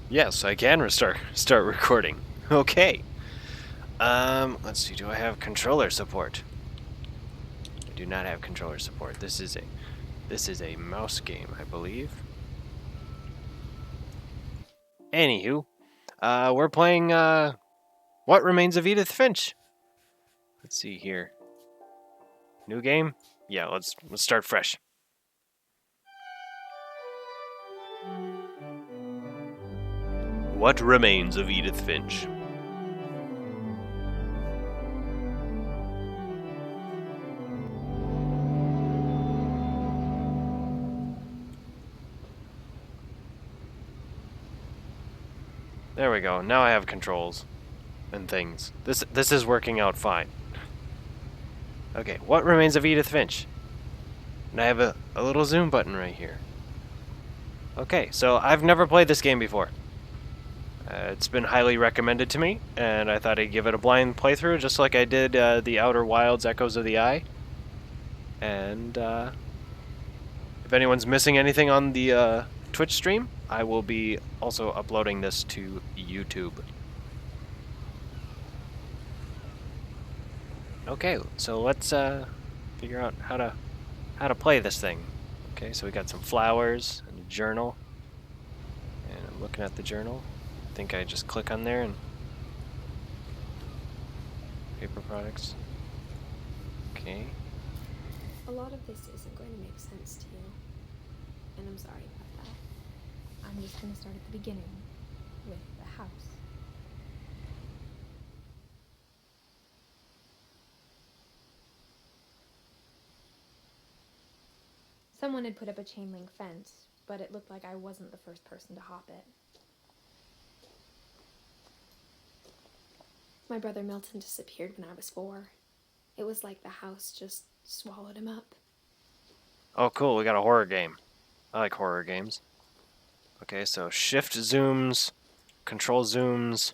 Yes, I can start recording. Okay. Let's see. Do I have controller support? I do not have controller support. This is a mouse game, I believe. Anywho, we're playing What Remains of Edith Finch. Let's see here. New game? Yeah, let's start fresh. What Remains of Edith Finch? There we go. Now I have controls and things. This is working out fine. Okay, What Remains of Edith Finch? And I have a little zoom button right here. Okay, so I've never played this game before. It's been highly recommended to me, and I thought I'd give it a blind playthrough, just like I did the Outer Wilds Echoes of the Eye. And if anyone's missing anything on the Twitch stream, I will be also uploading this to YouTube. Okay, so let's figure out how to play this thing. Okay, so we got some flowers and a journal, and I'm looking at the journal. I think I just click on there and paper products. Okay. A lot of this isn't going to make sense to you, and I'm sorry about that. I'm just going to start at the beginning, with the house. Someone had put up a chain link fence, but it looked like I wasn't the first person to hop it. My brother Milton disappeared when I was 4. It was like the house just swallowed him up. Oh, cool, we got a horror game. I like horror games. Okay, so shift zooms, control zooms,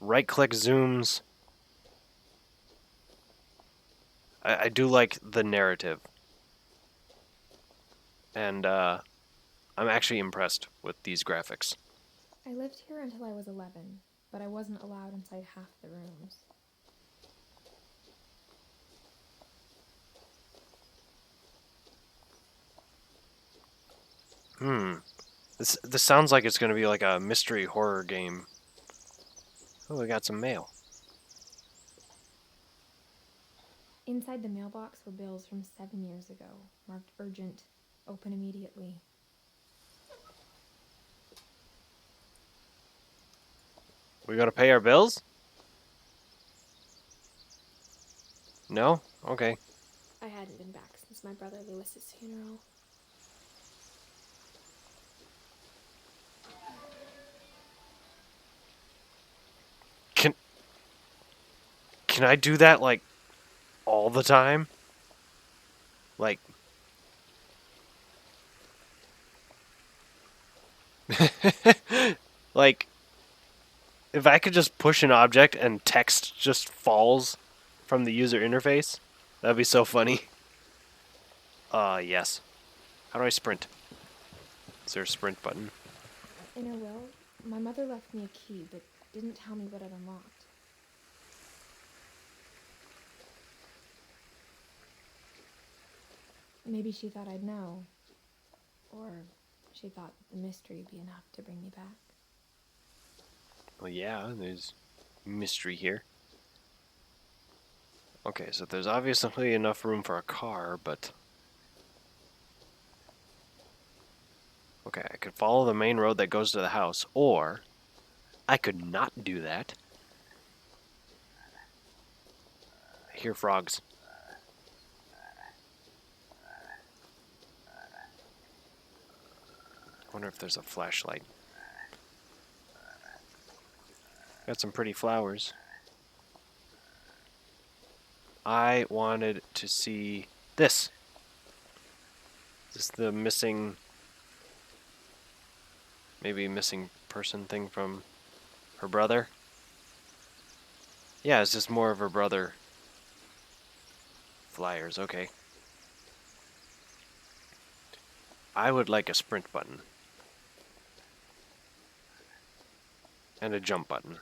right click zooms. I do like the narrative. And I'm actually impressed with these graphics. I lived here until I was 11, but I wasn't allowed inside half the rooms. This sounds like it's going to be like a mystery horror game. Oh, we got some mail. Inside the mailbox were bills from 7 years ago, marked urgent, open immediately. We got to pay our bills? No? Okay. I hadn't been back since my brother Lewis's funeral. Can can I do that like all the time? Like like if I could just push an object and text just falls from the user interface, that'd be so funny. Yes. How do I sprint? Is there a sprint button? In her will, my mother left me a key, but didn't tell me what it unlocked. Maybe she thought I'd know. Or she thought the mystery'd be enough to bring me back. Well, yeah, there's mystery here. Okay, so there's obviously enough room for a car, but... Okay, I could follow the main road that goes to the house, or I could not do that. I hear frogs. I wonder if there's a flashlight. Got some pretty flowers. I wanted to see this. Is this the missing... maybe missing person thing from her brother? Yeah, it's just more of her brother. Flyers, okay. I would like a sprint button. And a jump button.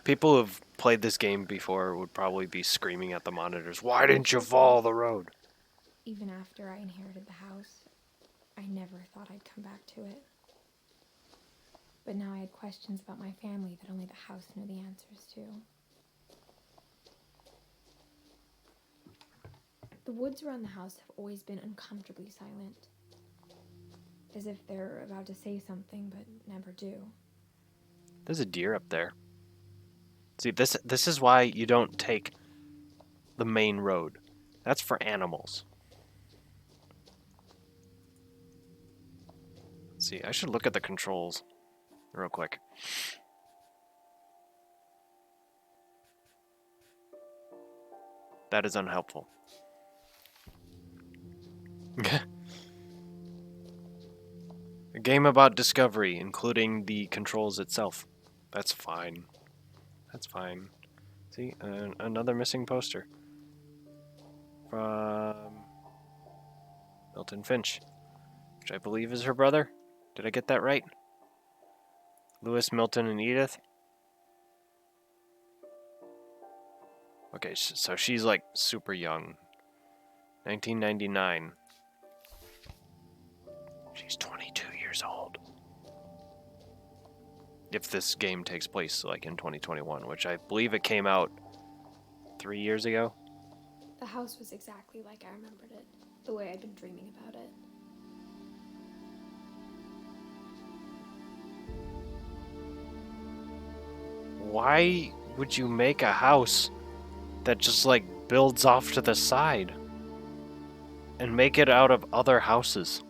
People who've played this game before would probably be screaming at the monitors, "Why didn't you follow the road?" Even after I inherited the house, I never thought I'd come back to it. But now I had questions about my family that only the house knew the answers to. The woods around the house have always been uncomfortably silent, as if they're about to say something but never do. There's a deer up there. See, this is why you don't take the main road. That's for animals. Let's see, I should look at the controls real quick. That is unhelpful. A game about discovery, including the controls itself. That's fine. That's fine. See, another missing poster. From Milton Finch, which I believe is her brother. Did I get that right? Lewis, Milton, and Edith. Okay, so she's like super young. 1999. She's 22 years old. If this game takes place like in 2021, which I believe it came out 3 years ago. The house was exactly like I remembered it, the way I'd been dreaming about it. Why would you make a house that just like builds off to the side and make it out of other houses?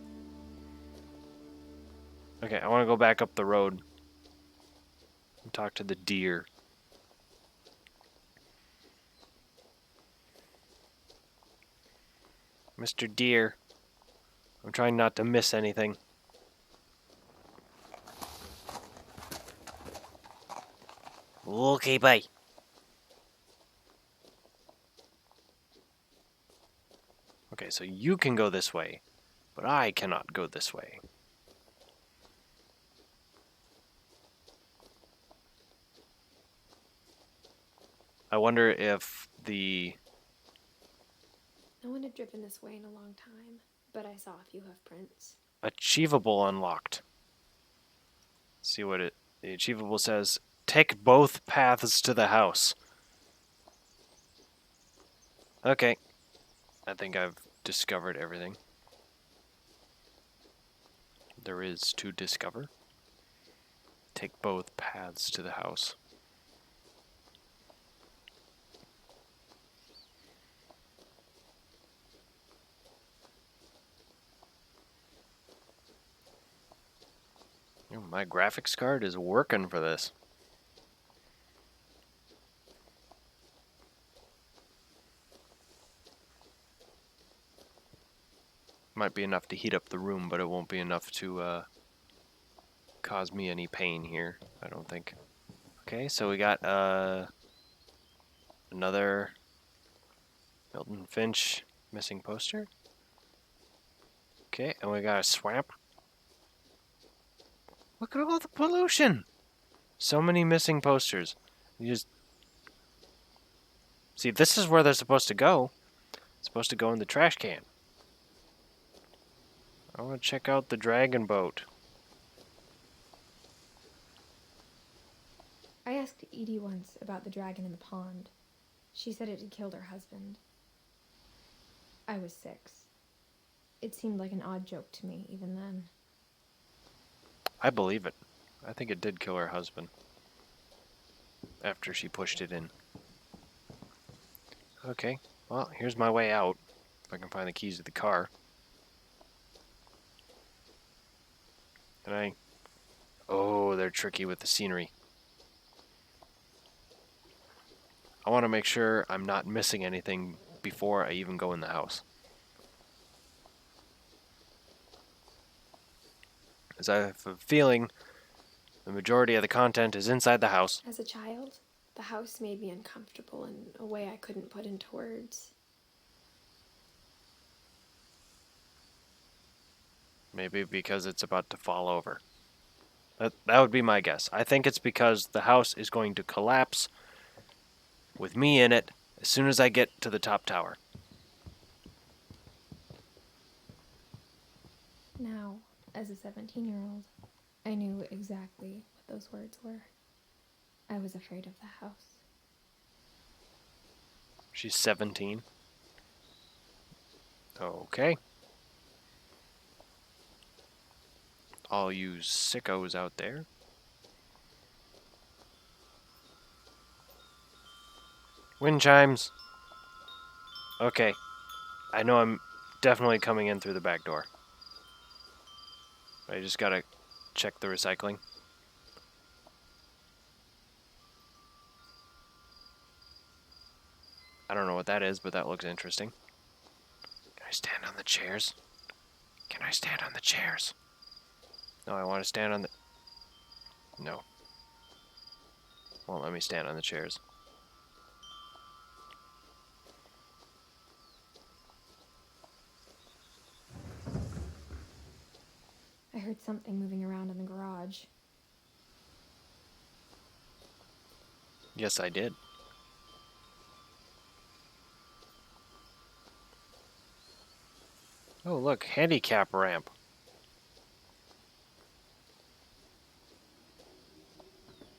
Okay, I want to go back up the road and talk to the deer. Mr. Deer, I'm trying not to miss anything. Okay, bye. Okay, so you can go this way, but I cannot go this way. I wonder if the... No one had driven this way in a long time, but I saw a few hoof prints. Achievable unlocked. Let's see what the achievable says. Take both paths to the house. Okay. I think I've discovered everything there is to discover. Take both paths to the house. Oh, my graphics card is working for this. Might be enough to heat up the room, but it won't be enough to cause me any pain here, I don't think. Okay, so we got another Milton Finch missing poster. Okay, and we got a swamp. Look at all the pollution! So many missing posters. You just... See, this is where they're supposed to go. It's supposed to go in the trash can. I want to check out the dragon boat. I asked Edie once about the dragon in the pond. She said it had killed her husband. I was 6. It seemed like an odd joke to me, even then. I believe it. I think it did kill her husband. After she pushed it in. Okay, well, here's my way out. If I can find the keys to the car. Can I... Oh, they're tricky with the scenery. I want to make sure I'm not missing anything before I even go in the house. As I have a feeling the majority of the content is inside the house. As a child, the house made me uncomfortable in a way I couldn't put into words. Maybe because it's about to fall over. That would be my guess. I think it's because the house is going to collapse with me in it as soon as I get to the top tower. Now, as a 17-year-old, I knew exactly what those words were. I was afraid of the house. She's 17. Okay. All you sickos out there. Wind chimes. Okay. I know I'm definitely coming in through the back door. I just gotta check the recycling. I don't know what that is, but that looks interesting. Can I stand on the chairs? Can I stand on the chairs? No, I want to stand on the... No. Won't let me stand on the chairs. I heard something moving around in the garage. Yes, I did. Oh, look, handicap ramp.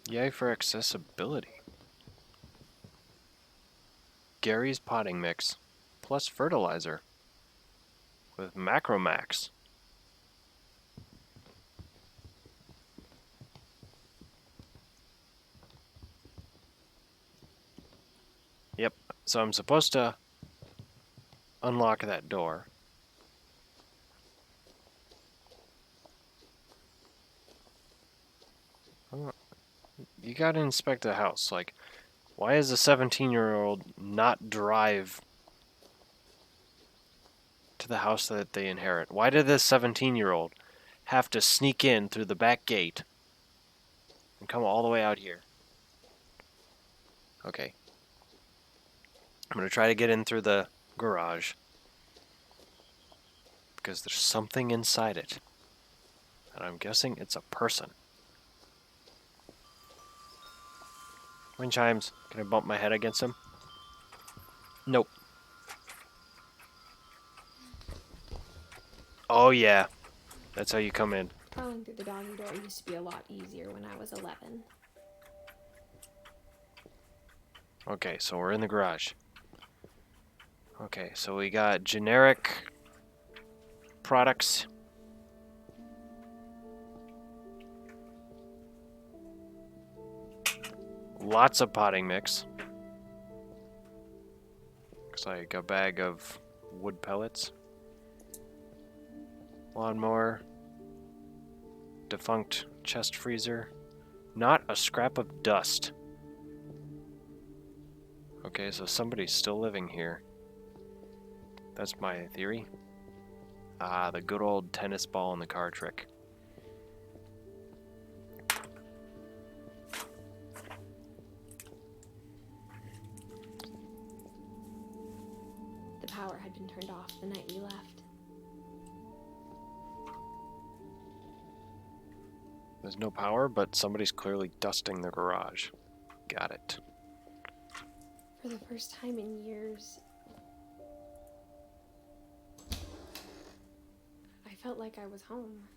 Yay for accessibility. Gary's potting mix plus fertilizer with Macromax. Yep, so I'm supposed to unlock that door. You gotta inspect the house. Like, why is a 17-year-old not drive to the house that they inherit? Why did this 17-year-old have to sneak in through the back gate and come all the way out here? Okay. I'm gonna try to get in through the garage because there's something inside it. And I'm guessing it's a person. Wind chimes. Can I bump my head against him? Nope. Oh yeah. That's how you come in. Crawling through the doggy door used to be a lot easier when I was 11. Okay, so we're in the garage. Okay, so we got generic products. Lots of potting mix. Looks like a bag of wood pellets. Lawnmower. Defunct chest freezer. Not a scrap of dust. Okay, so somebody's still living here. That's my theory. Ah, the good old tennis ball and the car trick. The power had been turned off the night we left. There's no power, but somebody's clearly dusting the garage. Got it. For the first time in years, I felt like I was home.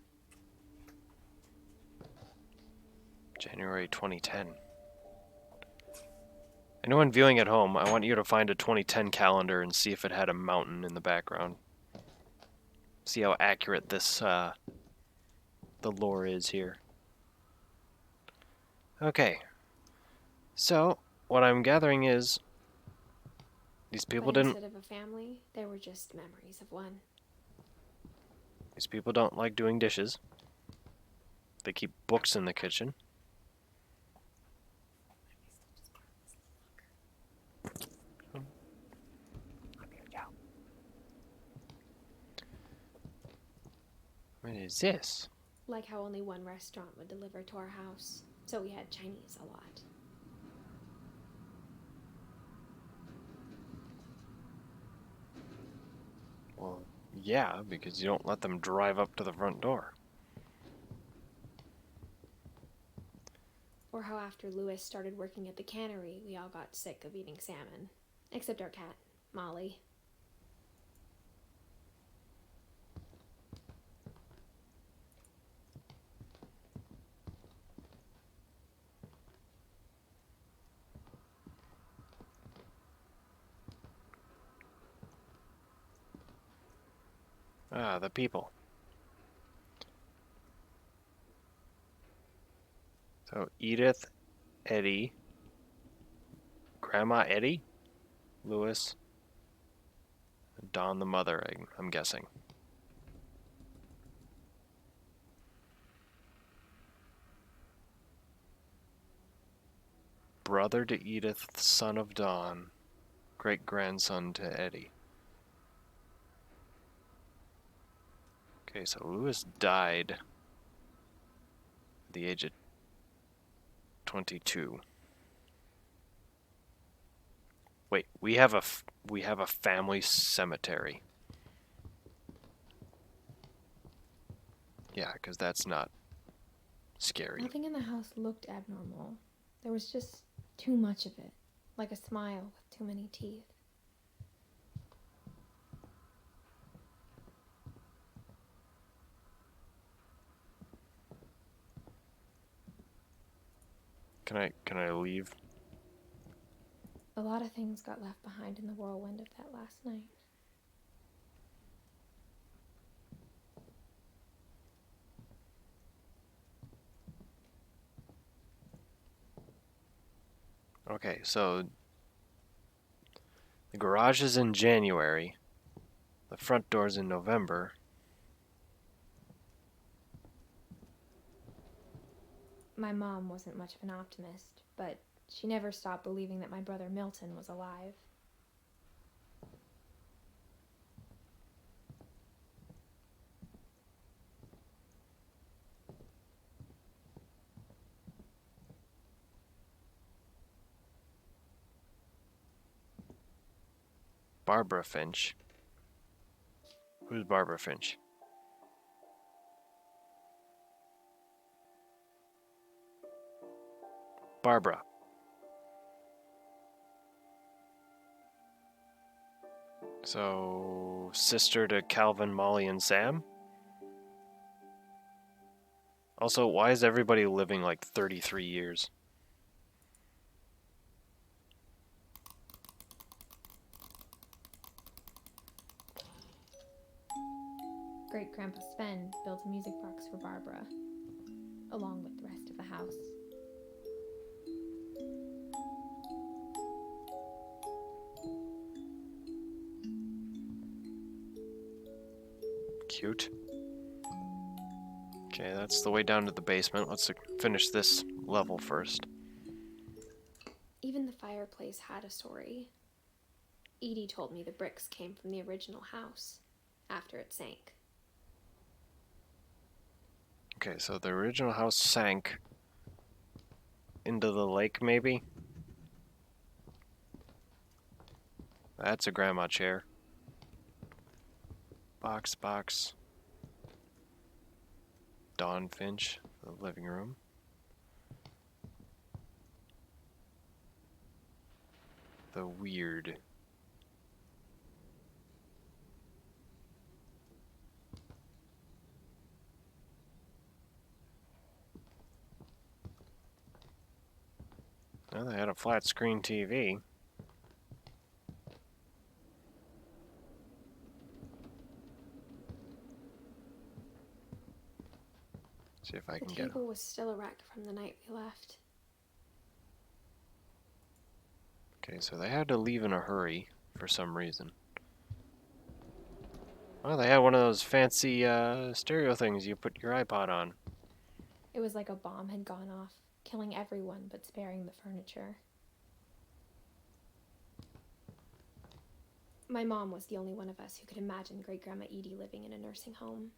January 2010. Anyone viewing at home, I want you to find a 2010 calendar and see if it had a mountain in the background. See how accurate this, the lore is here. Okay. So, what I'm gathering is these people But didn't... instead of a family, there were just memories of one. These people don't like doing dishes. They keep books in the kitchen. What is this? Like how only one restaurant would deliver to our house, so we had Chinese a lot. Well, Yeah, because you don't let them drive up to the front door. Or how after Lewis started working at the cannery, we all got sick of eating salmon. Except our cat, Molly. Ah, the people. So Edith, Eddie, Grandma Eddie, Lewis, Don the mother, I'm guessing. Brother to Edith, son of Don, great-grandson to Eddie. Okay, so Lewis died at the age of 22. Wait, we have a family cemetery. Yeah, because that's not scary. Nothing in the house looked abnormal. There was just too much of it, like a smile with too many teeth. Can I leave? A lot of things got left behind in the whirlwind of that last night. Okay, so the garage is in January. The front door's in November. My mom wasn't much of an optimist, but she never stopped believing that my brother Milton was alive. Barbara Finch. Who's Barbara Finch? Barbara. So, sister to Calvin, Molly, and Sam? Also, why is everybody living like 33 years? Great Grandpa Sven built a music box for Barbara, along with the rest of the house. Cute. Okay, that's the way down to the basement. Let's finish this level first. Even the fireplace had a story. Edie told me the bricks came from the original house, after it sank. Okay, so the original house sank into the lake, maybe? That's a grandma chair. Box. Dawn Finch, the living room. The weird. Well, they had a flat screen TV. See if I The can get table was still a wreck from the night we left. Okay, so they had to leave in a hurry for some reason. Oh, they had one of those fancy stereo things you put your iPod on. It was like a bomb had gone off, killing everyone but sparing the furniture. My mom was the only one of us who could imagine Great Grandma Edie living in a nursing home.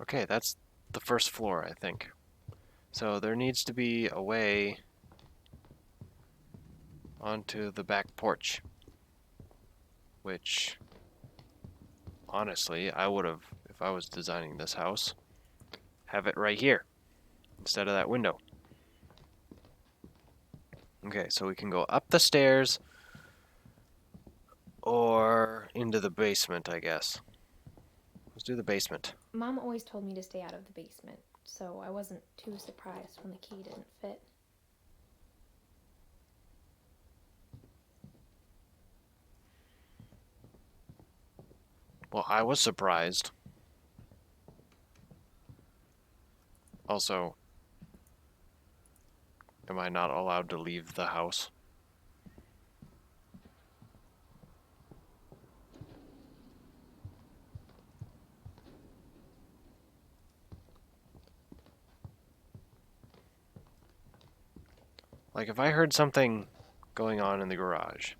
Okay, that's the first floor, I think. So there needs to be a way onto the back porch, which, honestly, I would have, if I was designing this house, have it right here instead of that window. Okay, so we can go up the stairs or into the basement, I guess. Let's do the basement. Mom always told me to stay out of the basement, so I wasn't too surprised when the key didn't fit. Well, I was surprised. Also, am I not allowed to leave the house? Like, if I heard something going on in the garage,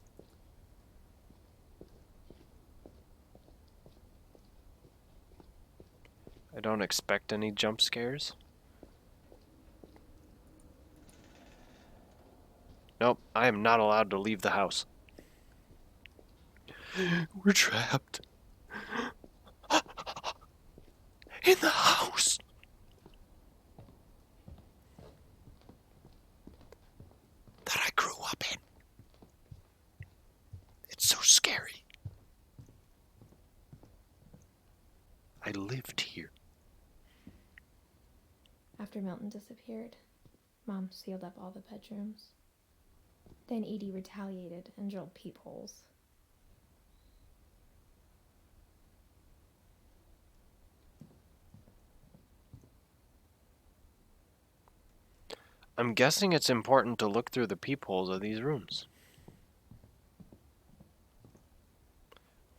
I don't expect any jump scares. Nope, I am not allowed to leave the house. We're trapped. In the house! That I grew up in. It's so scary. I lived here. After Milton disappeared, Mom sealed up all the bedrooms. Then Edie retaliated and drilled peepholes. I'm guessing it's important to look through the peepholes of these rooms.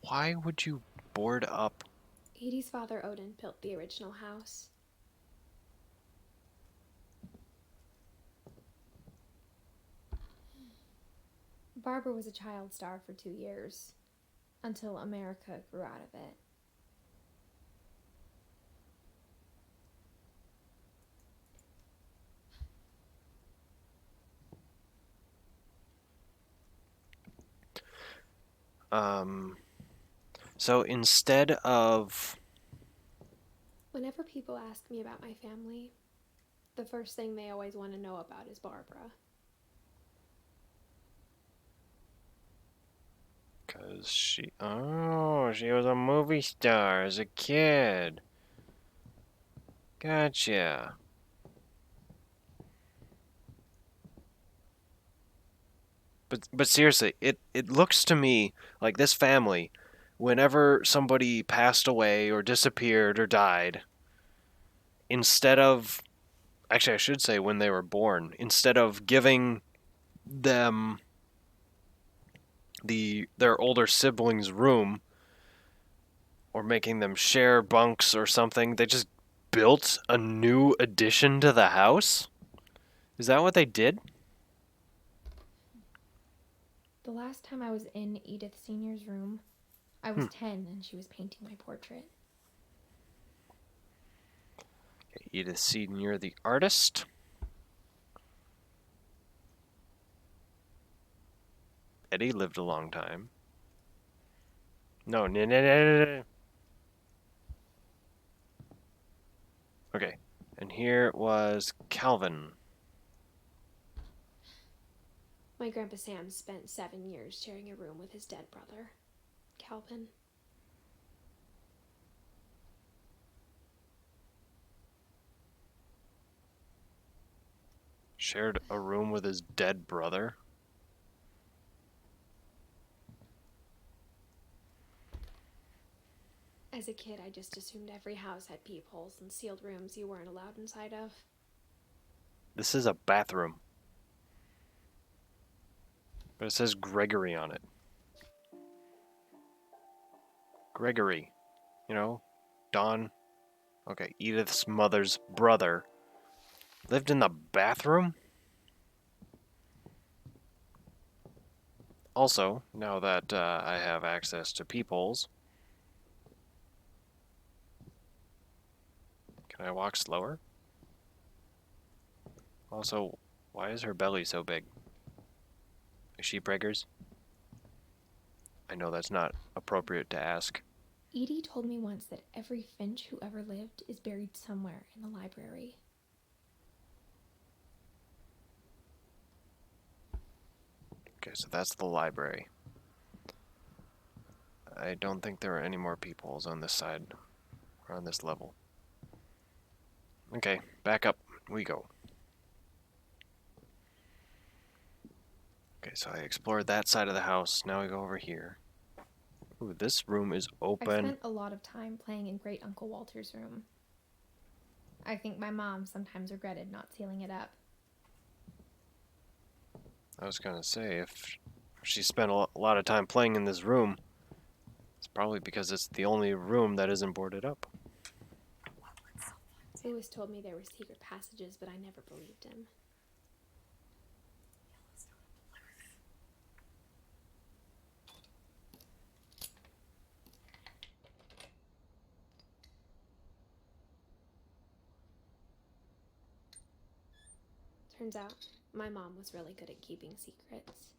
Why would you board up? Edie's father, Odin, built the original house. Barbara was a child star for 2 years, until America grew out of it. So instead of... Whenever people ask me about my family, the first thing they always want to know about is Barbara. Because she... Oh, she was a movie star as a kid. Gotcha. But seriously, it looks to me like this family, whenever somebody passed away or disappeared or died, instead of... Actually, I should say when they were born, instead of giving them their older siblings room or making them share bunks or something, they just built a new addition to the house? Is that what they did? The last time I was in Edith Sr.'s room, I was 10 and she was painting my portrait. Okay, Edith Senior, the artist. Eddie lived a long time. No, no, no, no, no. Okay, and here was Calvin. My Grandpa Sam spent 7 years sharing a room with his dead brother, Calvin. Shared a room with his dead brother. As a kid, I just assumed every house had peepholes and sealed rooms you weren't allowed inside of. This is a bathroom. But it says Gregory on it. Gregory. You know, Don. Okay, Edith's mother's brother. Lived in the bathroom? Also, now that I have access to peepholes, Can I walk slower? Also, why is her belly so big? Is she preggers? I know that's not appropriate to ask. Edie told me once that every Finch who ever lived is buried somewhere in the library. Okay, so that's the library. I don't think there are any more peepholes on this side, or on this level. Okay, back up we go. Okay, so I explored that side of the house. Now we go over here. Ooh, this room is I open. spent a lot of time playing in Great Uncle Walter's room. I think my mom sometimes regretted not sealing it up. I was gonna say, if she spent a lot of time playing in this room, it's probably because it's the only room that isn't boarded up. Lewis told me there were secret passages, but I never believed him. Turns out, my mom was really good at keeping secrets.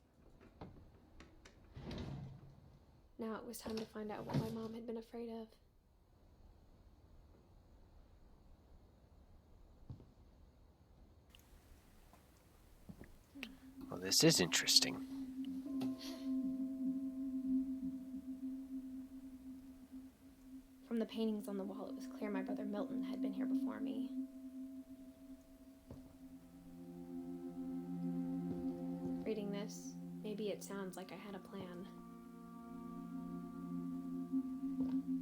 Now it was time to find out what my mom had been afraid of. Well, this is interesting. From the paintings on the wall, it was clear my brother Milton had been here before me. Reading this, maybe it sounds like I had a plan.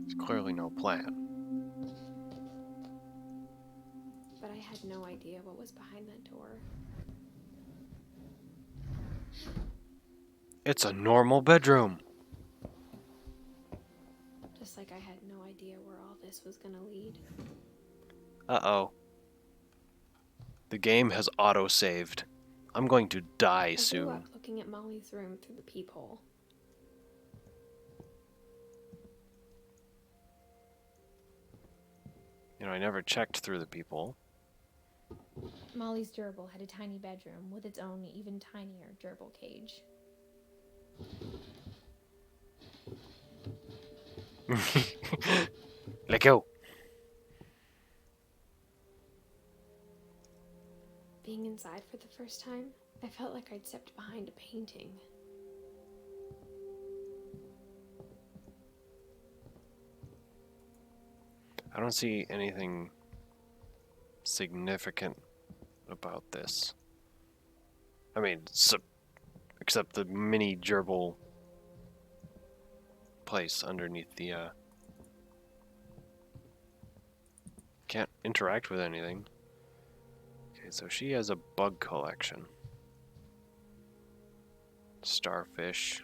There's clearly no plan. But I had no idea what was behind that door. It's a normal bedroom. Just like I had no idea where all this was gonna lead. Uh-oh. The game has auto-saved. I'm going to die I grew soon. up looking at Molly's room through the peephole. You know, I never checked through the peephole. Molly's gerbil had a tiny bedroom with its own even tinier gerbil cage. Let go. Being inside for the first time, I felt like I'd stepped behind a painting. I don't see anything significant about this. I mean, except the mini gerbil place underneath the, can't interact with anything. Okay, so she has a bug collection. Starfish.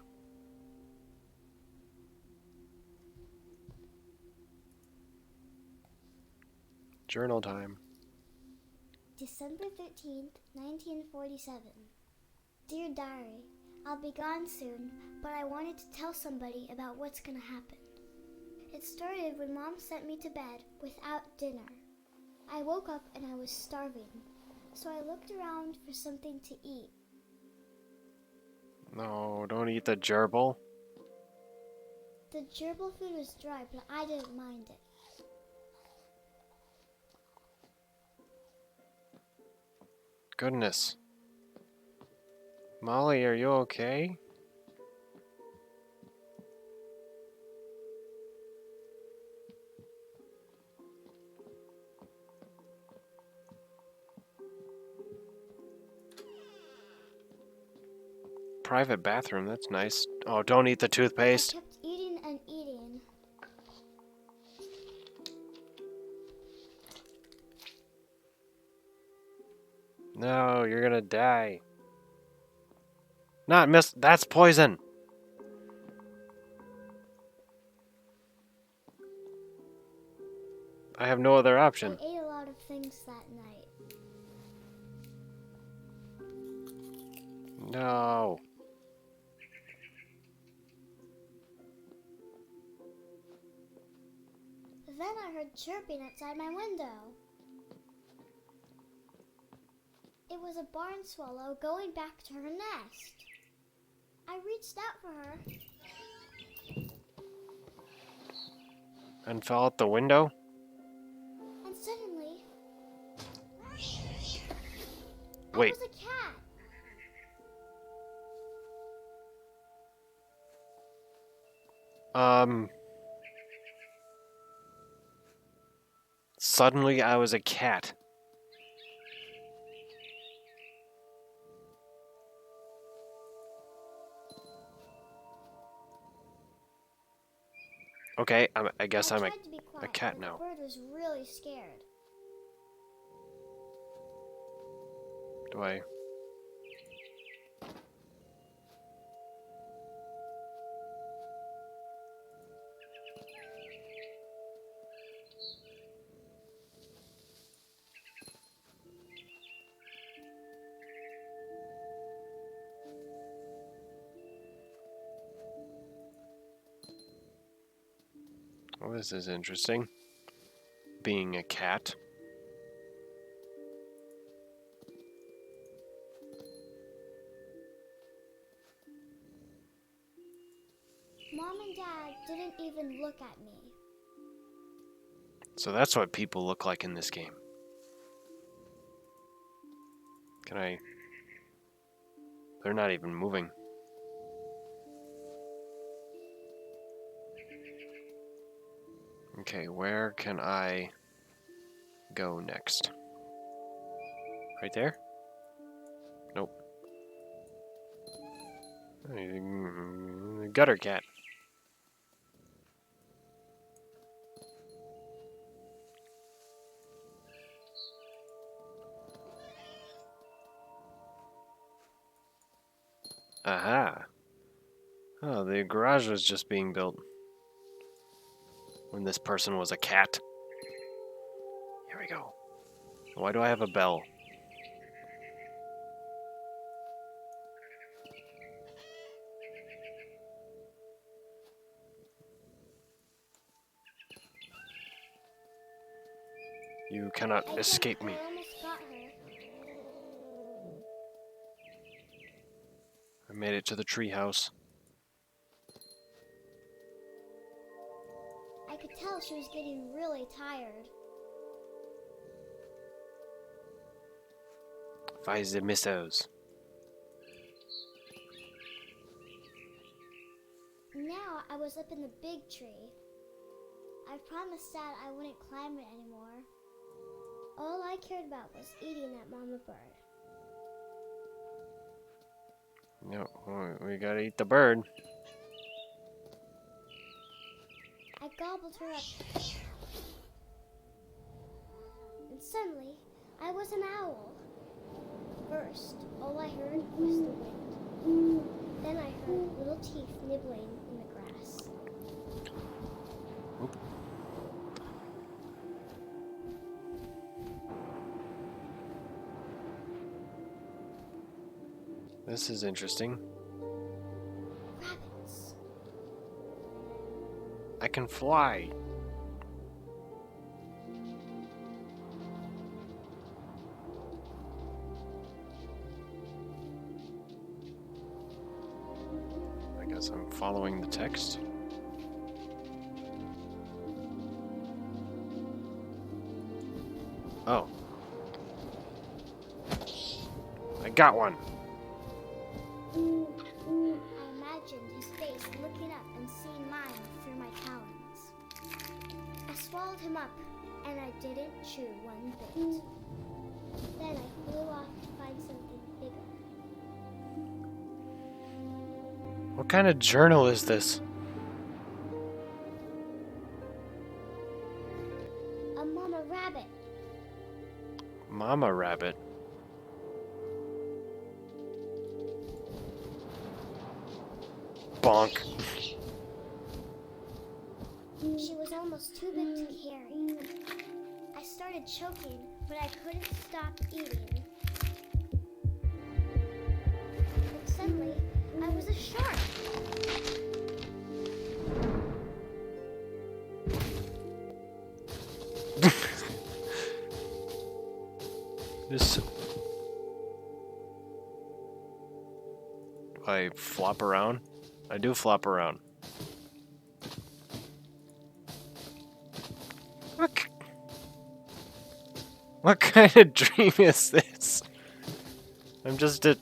Journal time. December 13th, 1947. Dear Diary, I'll be gone soon, but I wanted to tell somebody about what's gonna happen. It started when Mom sent me to bed without dinner. I woke up and I was starving, so I looked around for something to eat. No, don't eat the gerbil. The gerbil food was dry, but I didn't mind it. Goodness. Molly, are you okay? Private bathroom, that's nice. Oh, don't eat the I toothpaste. kept eating and eating. No, you're gonna die. Not miss. That's poison. I have no other option. I ate a lot of things that night. No. Then I heard chirping outside my window. was a barn swallow going back to her nest. I reached out for her. And fell out the window? And suddenly, Wait. I was a cat. Suddenly I was a cat. Okay, I guess I I'm tried to be a quiet, cat but now. The bird was really scared. Do I... Well, this is interesting. Being a cat. Mom and Dad didn't even look at me. So that's what people look like in this game. Can I... They're not even moving. Okay, where can I go next? Right there? Nope. Gutter cat. Aha. Oh, the garage was just being built when this person was a cat. Here we go. Why do I have a bell? You cannot I escape jumped me. and I almost got her. I made it to the treehouse. I could tell she was getting really tired. Find the missiles. Now I was up in the big tree. I promised Dad I wouldn't climb it anymore. All I cared about was eating that mama bird. No, we gotta eat the bird. I gobbled her up. And suddenly, I was an owl. First, all I heard was the wind. Then I heard little teeth nibbling in the grass. Oop. This is interesting. Rabbits. I can fly. I guess I'm following the text. Oh. I got one. I imagined his face looking up and seeing mine through my talons. I swallowed him up, and I didn't chew one bit. Then I flew off to find something bigger. What kind of journal is this? A mama rabbit. Mama rabbit. Bonk. She was almost too big to carry. I started choking, but I couldn't stop eating. And suddenly, I was a shark. This I flop around? I do flop around. What kind of dream is this? I'm just a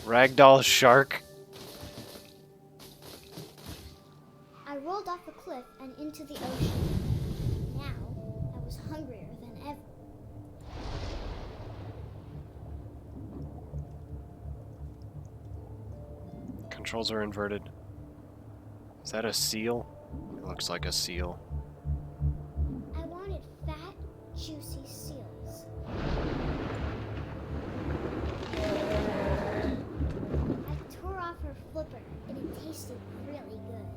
ragdoll shark. I rolled off a cliff and into the ocean. Now, I was hungrier than ever. Controls are inverted. Is that a seal? It looks like a seal. I wanted fat, juicy seals. I tore off her flipper, and it tasted really good.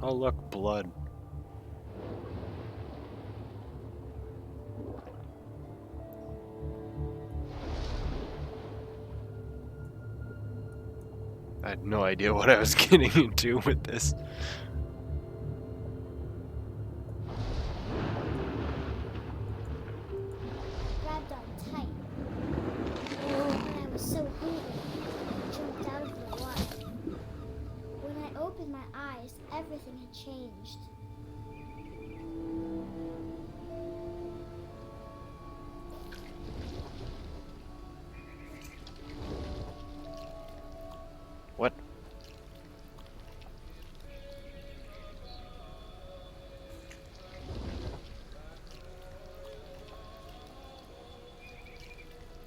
Oh look, blood. I had no idea what I was getting into with this. Grabbed on tight. And I was so hungry, I jumped out of the water. When I opened my eyes, everything had changed. What?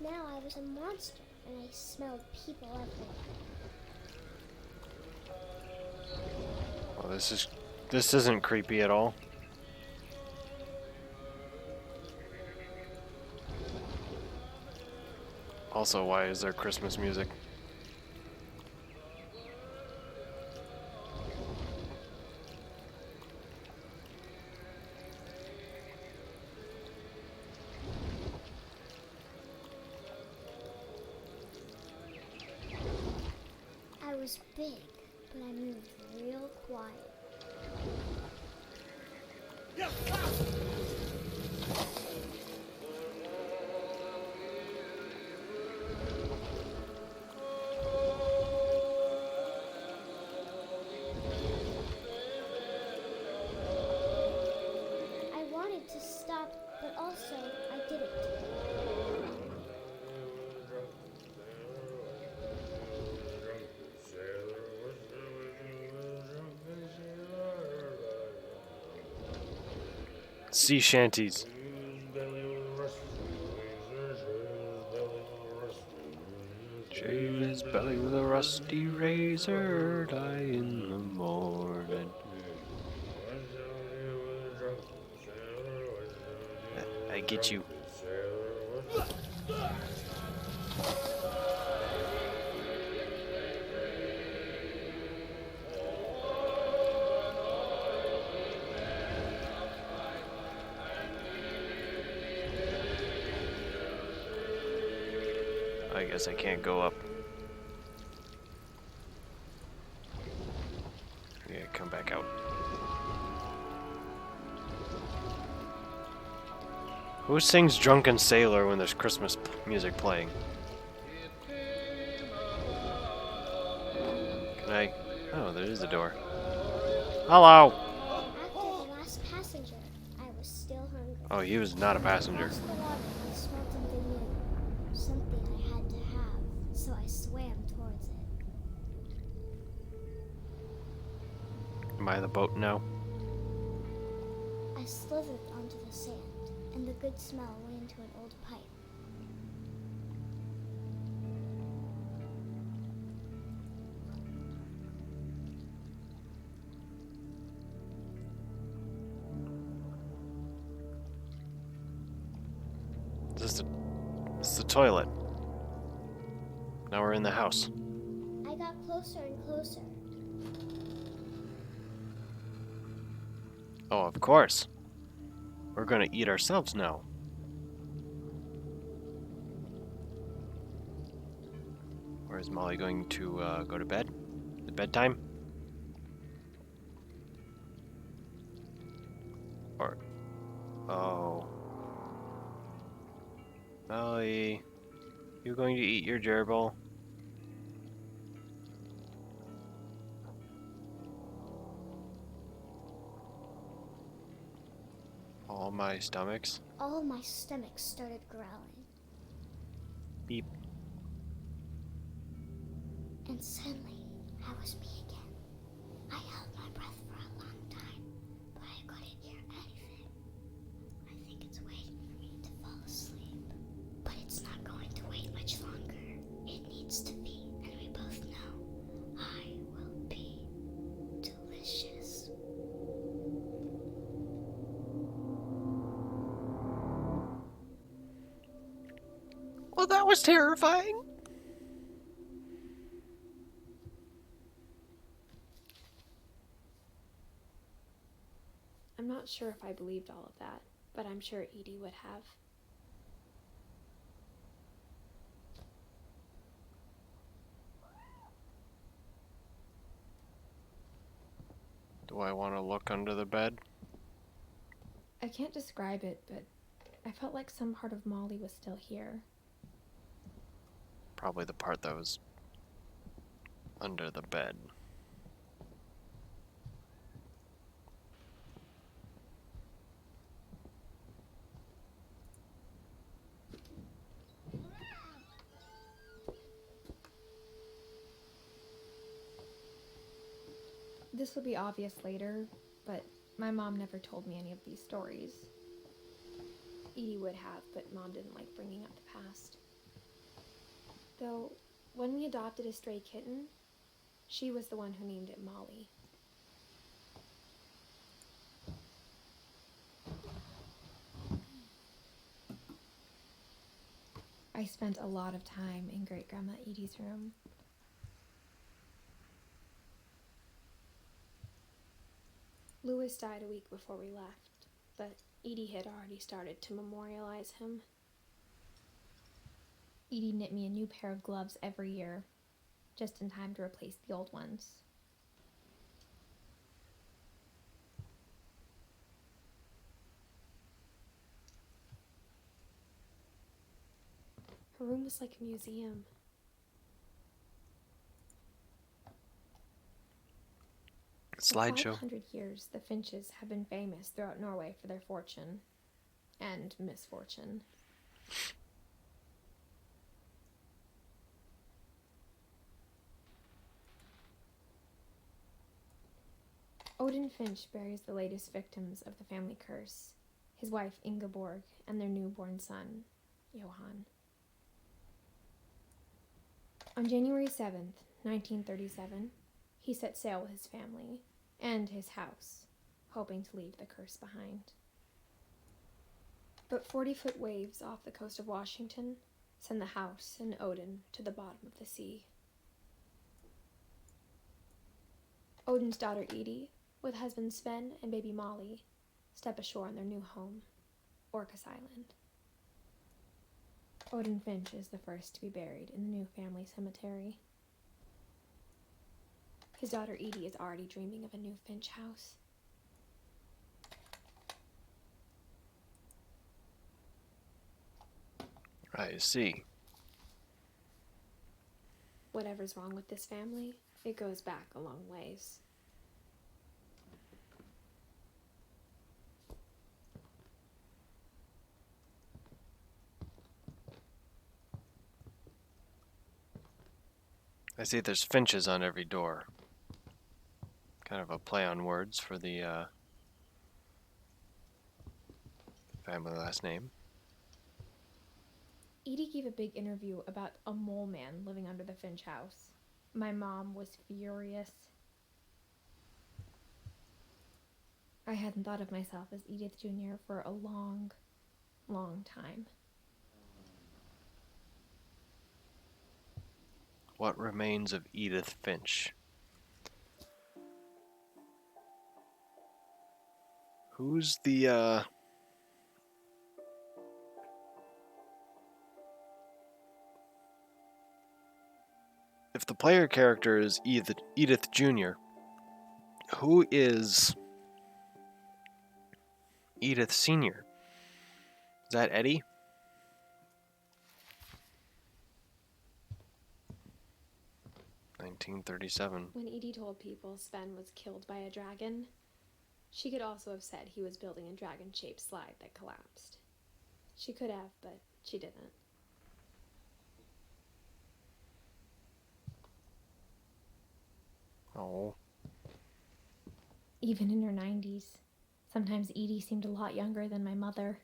Now I was a monster, and I smelled people everywhere. Well, this isn't creepy at all. Also, why is there Christmas music? I was big, but I moved real quiet. I wanted to stop, but also I didn't. Sea shanties. Shave his belly with a rusty razor, die in the morning. I get you. I guess I can't go up. Yeah, come back out. Who sings Drunken Sailor when there's Christmas music playing? Can I? Oh, there is a door. Hello! After the last passenger, I was still hungry. Oh, he was not a passenger. Across the water, I smelled something new. Something I had to have, so I swam towards it. Am I the boat now? I slithered onto the sand, and the good smell went into an old pipe. This is the toilet. Now we're in the house. I got closer and closer. Oh, of course. We're gonna eat ourselves now. Or is Molly going to go to bed? Is it bedtime? Or... Oh... Molly... You going to eat your gerbil? All my stomachs? All my stomach started growling. Beep. And suddenly, I was me again. I held my breath for a long time, but I couldn't hear anything. I think it's waiting for me to fall asleep. But it's not going to wait much longer. It needs to be, and we both know I will be delicious. Well, that was terrifying. I'm not sure if I believed all of that, but I'm sure Edie would have. Do I want to look under the bed? I can't describe it, but I felt like some part of Molly was still here. Probably the part that was under the bed. This will be obvious later, but my mom never told me any of these stories. Edie would have, but Mom didn't like bringing up the past. Though, when we adopted a stray kitten, she was the one who named it Molly. I spent a lot of time in Great-Grandma Edie's room. Louis died a week before we left, but Edie had already started to memorialize him. Edie knit me a new pair of gloves every year, just in time to replace the old ones. Her room was like a museum. Slideshow. For 500 years, the Finches have been famous throughout Norway for their fortune and misfortune. Odin Finch buries the latest victims of the family curse, his wife Ingeborg and their newborn son, Johann. On January 7th, 1937, he set sail with his family and his house, hoping to leave the curse behind. But 40-foot waves off the coast of Washington send the house and Odin to the bottom of the sea. Odin's daughter Edie, with husband Sven and baby Molly, step ashore on their new home, Orcas Island. Odin Finch is the first to be buried in the new family cemetery. His daughter Edie is already dreaming of a new Finch house. I see. Whatever's wrong with this family, it goes back a long ways. I see there's finches on every door. Kind of a play on words for the family last name. Edie gave a big interview about a mole man living under the Finch house. My mom was furious. I hadn't thought of myself as Edith Jr. for a long, long time. What Remains of Edith Finch? Who's the if the player character is Edith Jr., who is Edith Sr.? Is that Eddie? 1937. When Edie told people Sven was killed by a dragon, she could also have said he was building a dragon-shaped slide that collapsed. She could have, but she didn't. Oh. Even in her 90s, sometimes Edie seemed a lot younger than my mother.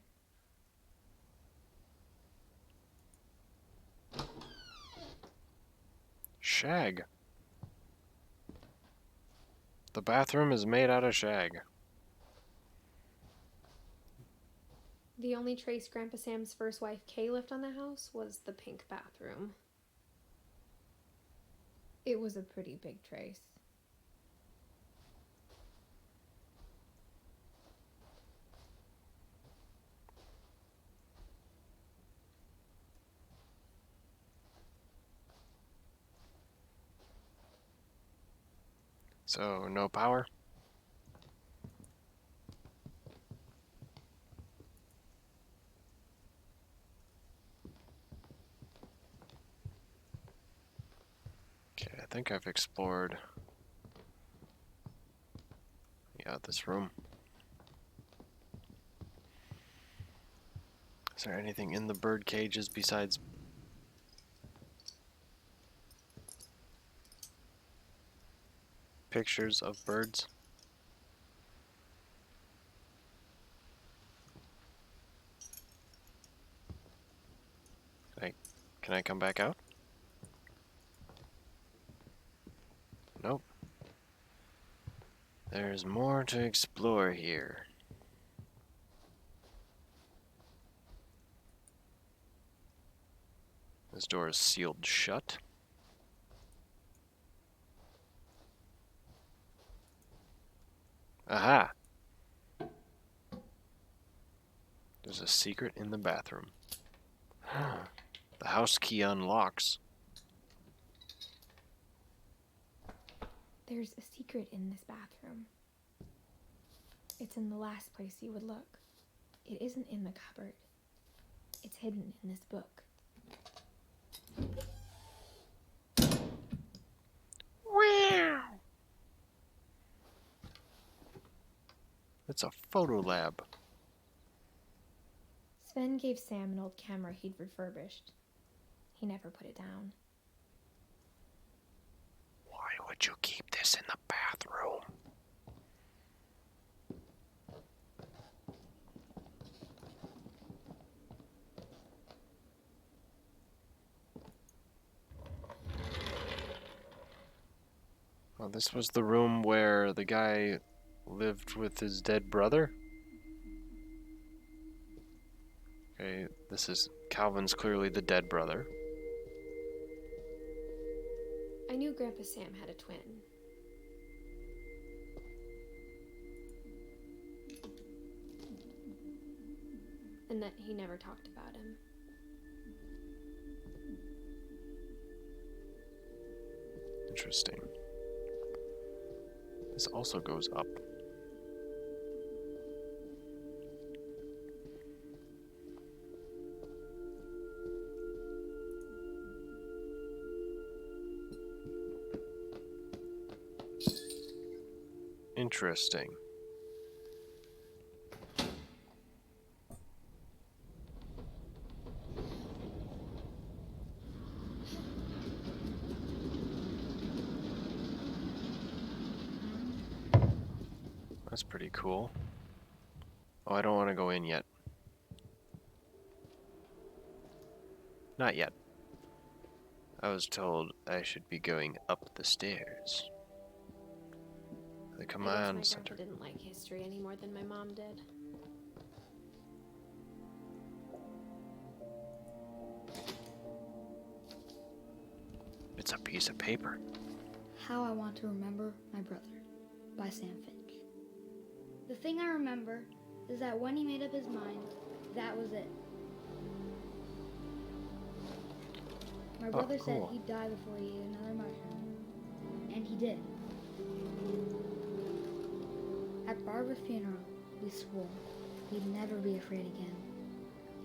Shag. The bathroom is made out of shag. The only trace Grandpa Sam's first wife Kay left on the house was the pink bathroom. It was a pretty big trace. So, no power? Okay, I think I've explored... yeah, this room. Is there anything in the bird cages besides... pictures of birds? Can I come back out? Nope. There's more to explore here. This door is sealed shut. Aha! There's a secret in the bathroom. The house key unlocks. There's a secret in this bathroom. It's in the last place you would look. It isn't in the cupboard. It's hidden in this book. Wow! It's a photo lab. Sven gave Sam an old camera he'd refurbished. He never put it down. Why would you keep this in the bathroom? Well, this was the room where the guy lived with his dead brother? Okay, this is... Calvin's clearly the dead brother. I knew Grandpa Sam had a twin. And that he never talked about him. Interesting. This also goes up. Interesting. That's pretty cool. Oh, I don't want to go in yet. Not yet. I was told I should be going up the stairs. The I command guess my center. grandpa didn't like history any more than my mom did. It's a piece of paper. How I Want to Remember My Brother by Sam Finch. The thing I remember is that when he made up his mind, that was it. My brother said cool. he'd die before he ate another mushroom. And he did. At Barbara's funeral, we swore he'd never be afraid again.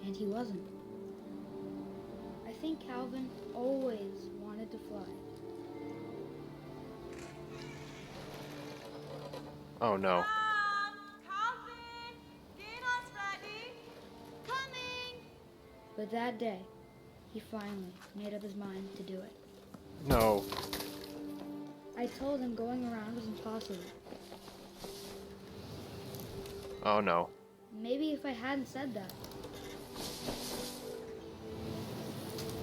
And he wasn't. I think Calvin always wanted to fly. Oh no. Calvin! Dinner's ready! Coming! But that day, he finally made up his mind to do it. No. I told him going around was impossible. Oh no. Maybe if I hadn't said that,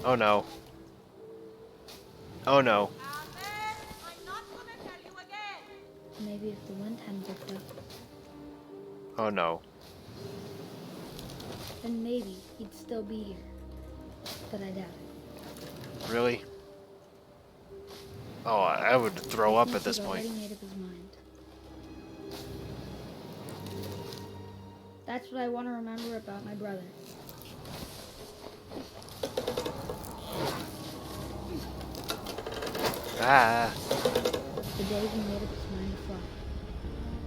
Oh no. Oh no. Calvin! I'm not gonna tell you again! maybe if the wind hadn't picked up, Oh no. then maybe he'd still be here. But I doubt it. Really? Oh, I would throw I up think at this he'd point. already made up his mind. That's what I want to remember about my brother. Ah. The day he made up his mind to fly.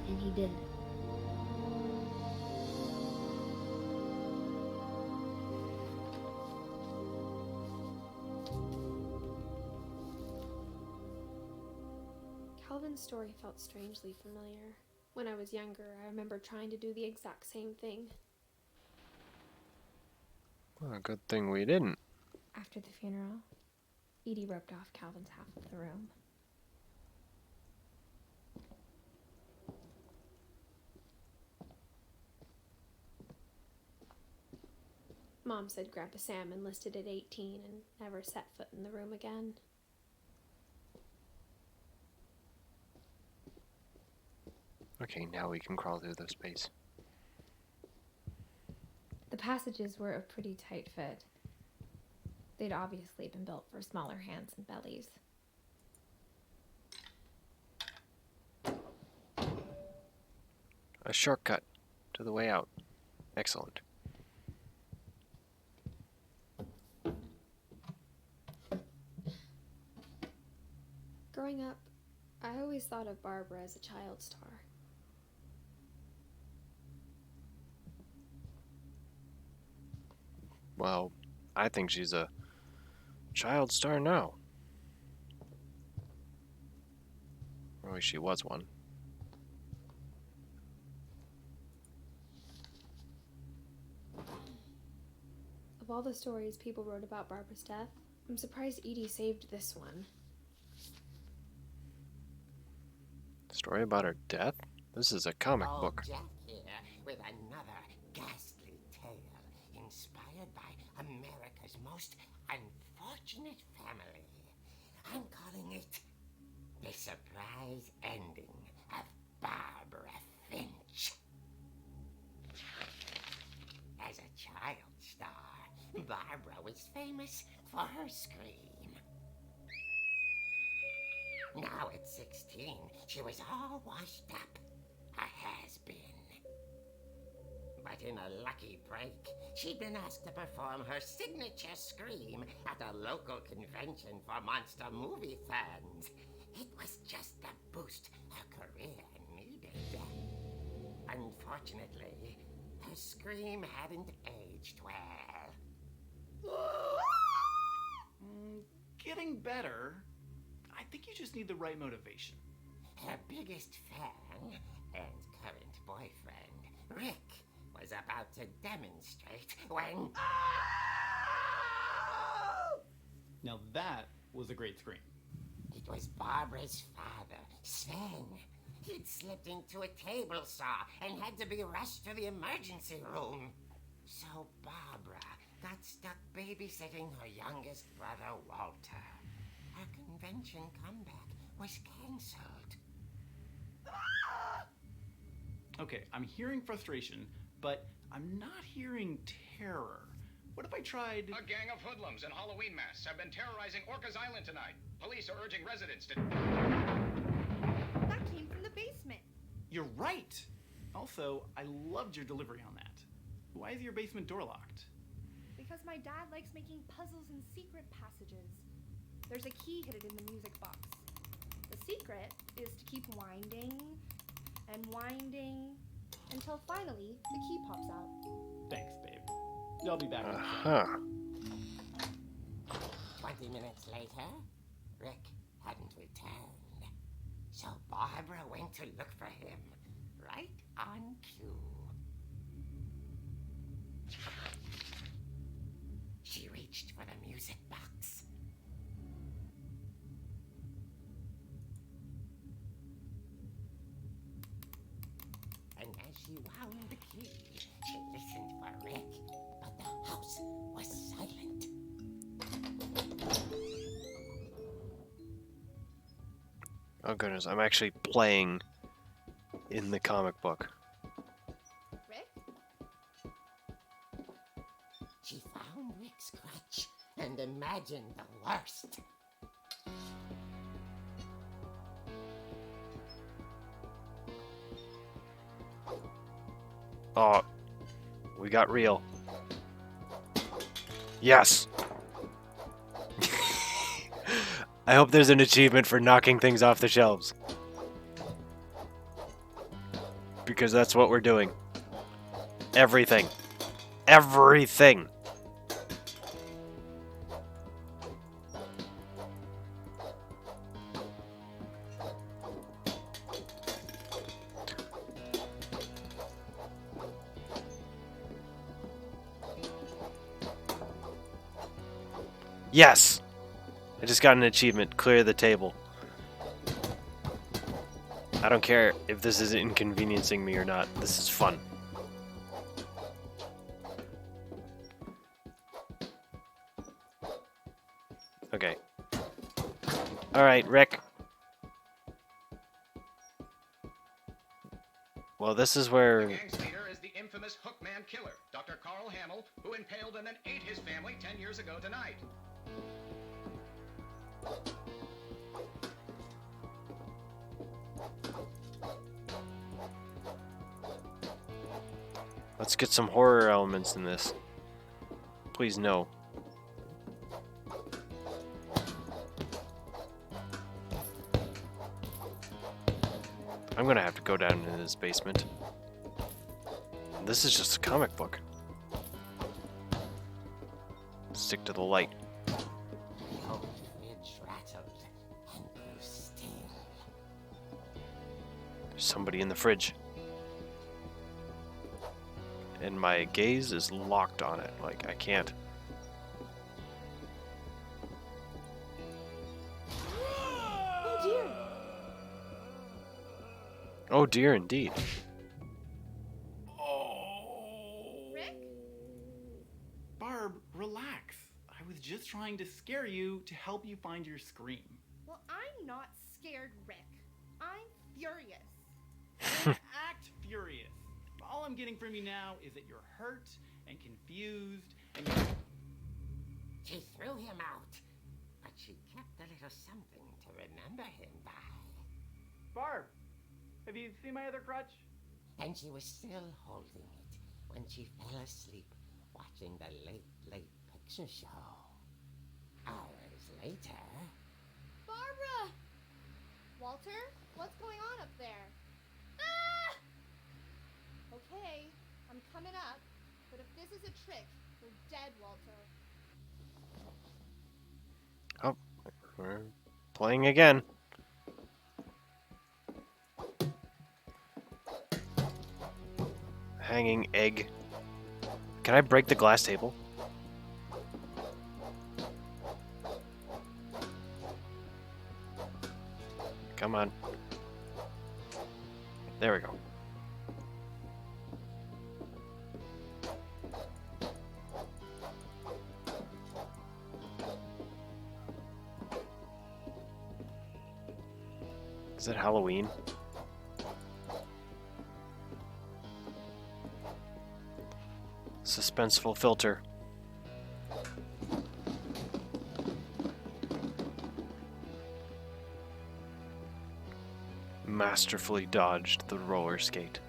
And he did. Calvin's story felt strangely familiar. When I was younger, I remember trying to do the exact same thing. Well, good thing we didn't. After the funeral, Edie roped off Calvin's half of the room. Mom said Grandpa Sam enlisted at 18 and never set foot in the room again. Okay, now we can crawl through the space. The passages were a pretty tight fit. They'd obviously been built for smaller hands and bellies. A shortcut to the way out. Excellent. Growing up, I always thought of Barbara as a child star. Well, I think she's a child star now. Or at least she was one. Of all the stories people wrote about Barbara's death, I'm surprised Edie saved this one. Story about her death? This is a comic book. Jack here with another ghastly tale inspired by America's most unfortunate family. I'm calling it The Surprise Ending of Barbara Finch. As a child star, Barbara was famous for her scream. Now at 16, she was all washed up, a has-been. But in a lucky break, she'd been asked to perform her signature scream at a local convention for monster movie fans. It was just the boost her career needed. Unfortunately, her scream hadn't aged well. Getting better. I think you just need the right motivation. Her biggest fan and current boyfriend, Rick, was about to demonstrate when... Now that was a great scream. It was Barbara's father, Sven. He'd slipped into a table saw and had to be rushed to the emergency room. So Barbara got stuck babysitting her youngest brother, Walter. Her convention comeback was cancelled. Okay, I'm hearing frustration, but I'm not hearing terror. What if I tried... A gang of hoodlums in Halloween masks have been terrorizing Orcas Island tonight. Police are urging residents to... That came from the basement. You're right! Also, I loved your delivery on that. Why is your basement door locked? Because my dad likes making puzzles and secret passages. There's a key hidden in the music box. The secret is to keep winding and winding until finally the key pops out. Thanks, babe. I'll be back. Uh-huh. 20 minutes later, Rick hadn't returned. So Barbara went to look for him. right on cue. She reached for the music box. And as she wound the key, she listened for Rick, but the house was silent. Oh goodness, I'm actually playing in the comic book. Rick? She found Rick's crutch and imagined the worst. Oh, we got real. Yes! I hope there's an achievement for knocking things off the shelves. Because that's what we're doing. Everything. Everything! Yes! I just got an achievement. Clear the table. I don't care if this is inconveniencing me or not. This is fun. Okay. Alright, Rick. Well, this is The where... gang's leader is the infamous Hookman killer, Dr. Carl Hamill, who impaled and then ate his family 10 years ago tonight. Let's get some horror elements in this. Please, no. I'm gonna have to go down into this basement. This is just a comic book. Stick to the light. The old fridge rattled and grew still. There's somebody in the fridge. And my gaze is locked on it. Like, I can't. Oh dear. Oh dear, indeed. Rick? Barb, relax. I was just trying to scare you to help you find your scream. Well, I'm not scared, Rick. I'm furious. Then act furious. All I'm getting from you now is that you're hurt and confused and you're... She threw him out, but she kept a little something to remember him by. Barb, have you seen my other crutch? And she was still holding it when she fell asleep watching the late picture show. Hours later... Barbara! Walter, what's going on up there? Ah! Okay, I'm coming up, but if this is a trick, you're dead, Walter. Oh, we're playing again. Hanging egg. Can I break the glass table? Come on. There we go. Is it Halloween? Suspenseful filter. Masterfully dodged the roller skate.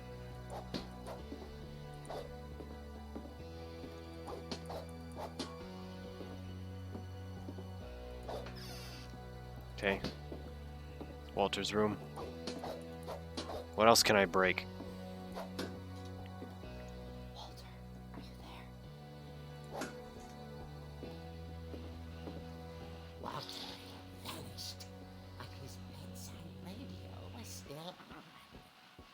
Okay. Walter's room. What else can I break? Walter, are you there? Walter vanished, but his bedside radio was still on.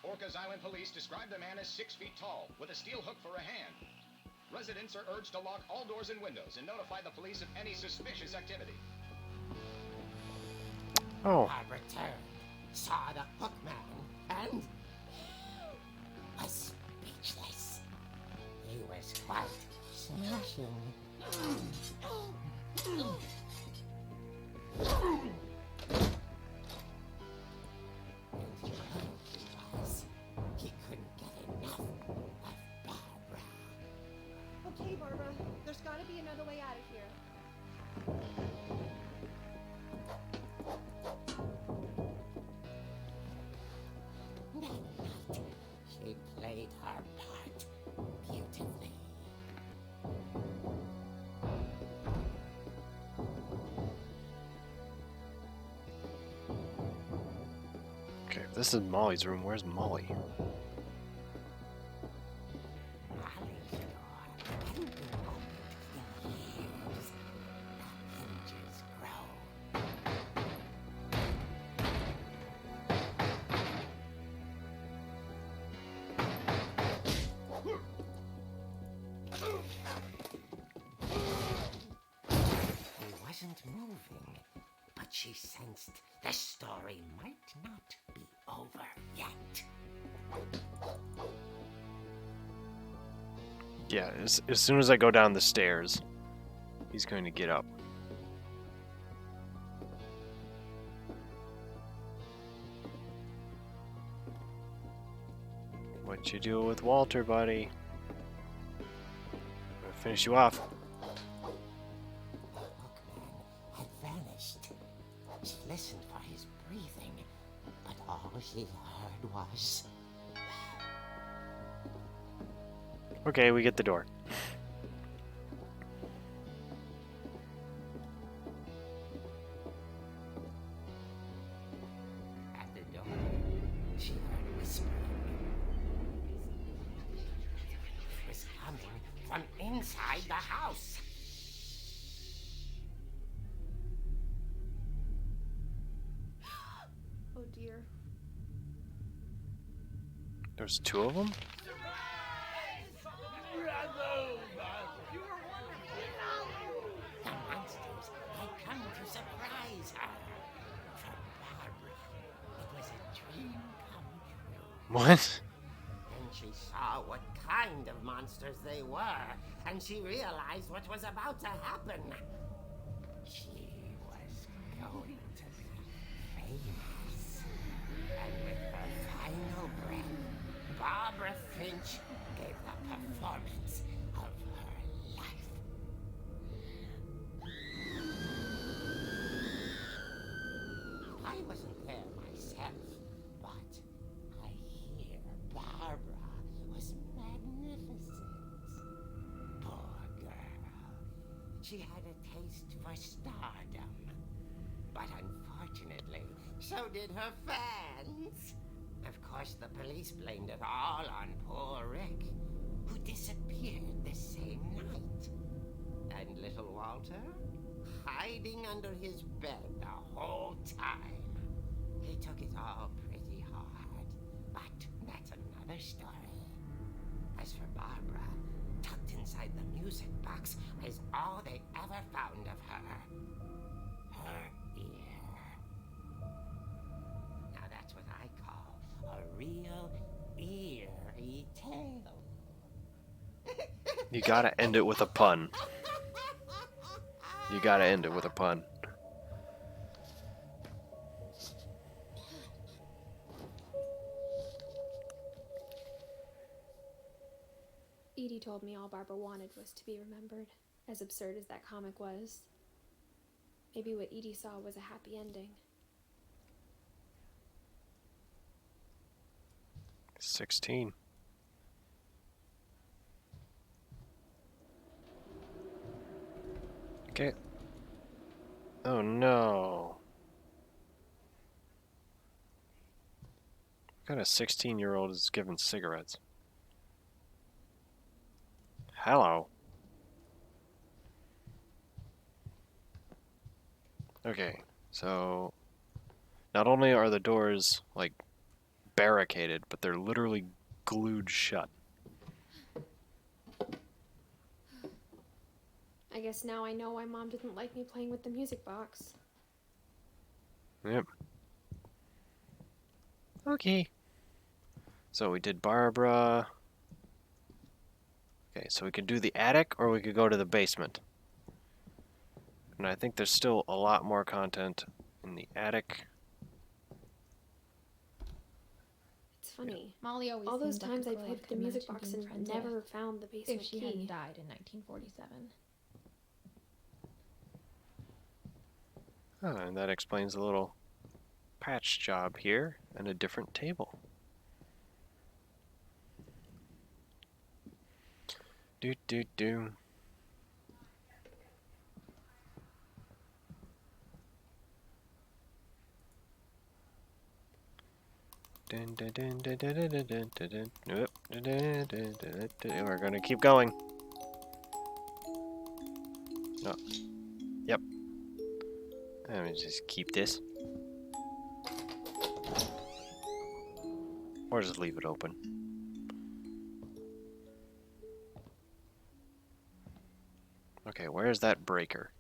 Orca's Island police describe the man as 6 feet tall, with a steel hook for a hand. Residents are urged to lock all doors and windows and notify the police of any suspicious activity. Oh, Barbara turned, saw the hook man, and was speechless. He was quite smashing. He couldn't get enough of Barbara. Okay, Barbara, there's gotta be another way out of here. That night, she played her part beautifully. okay. If this is Molly's room, where's Molly? Molly's door hadn't been opened in years. The hinges grow. He wasn't moving, but she sensed the story might not be over yet. Yeah, as soon as I go down the stairs, he's going to get up. What you do with Walter, buddy? I'm gonna finish you off. The hookman had vanished. She listened for his breathing, but all she heard was... Okay, we get the door. At the door, she heard whispering. It was coming from inside the house. Oh dear. There's two of them? The monsters had come to surprise her. For Barbara, it was a dream come true. What? Then she saw what kind of monsters they were, and she realized what was about to happen. She was going to be famous. And with her final breath, Barbara Finch gave the performance of her life. I wasn't there myself, but I hear Barbara was magnificent. Poor girl. She had a taste for stardom. But unfortunately, so did her fans. Of course, the police blamed it all on poor Rick, who disappeared the same night. And little Walter? Hiding under his bed the whole time. He took it all pretty hard, but that's another story. As for Barbara, tucked inside the music box is all they ever found of her. Her ear. Now that's what I call a real eerie tale. You gotta end it with a pun. You gotta end it with a pun. Edie told me all Barbara wanted was to be remembered, as absurd as that comic was. Maybe what Edie saw was a happy ending. 16. Okay. Oh no. What kind of 16-year-old is given cigarettes? Hello. Okay, so not only are the doors like barricaded, but they're literally glued shut. I guess now I know why Mom didn't like me playing with the music box. Yep. Okay. So we did Barbara. Okay, so we could do the attic or we could go to the basement. And I think there's still a lot more content in the attic. It's funny. Molly always All those seemed like times a I girl played with could the music imagine box being and friends never with found the basement if she key. hadn't died in 1947. Oh, and that explains a little patch job here and a different table. Do do do. Dun, dun, dun, dun, dun, dun, dun, dun, dun, dun. Nope. Dun, dun, dun, dun, dun. We're gonna keep going. No. Yep. Let me just keep this. Or just leave it open. Okay, where's that breaker?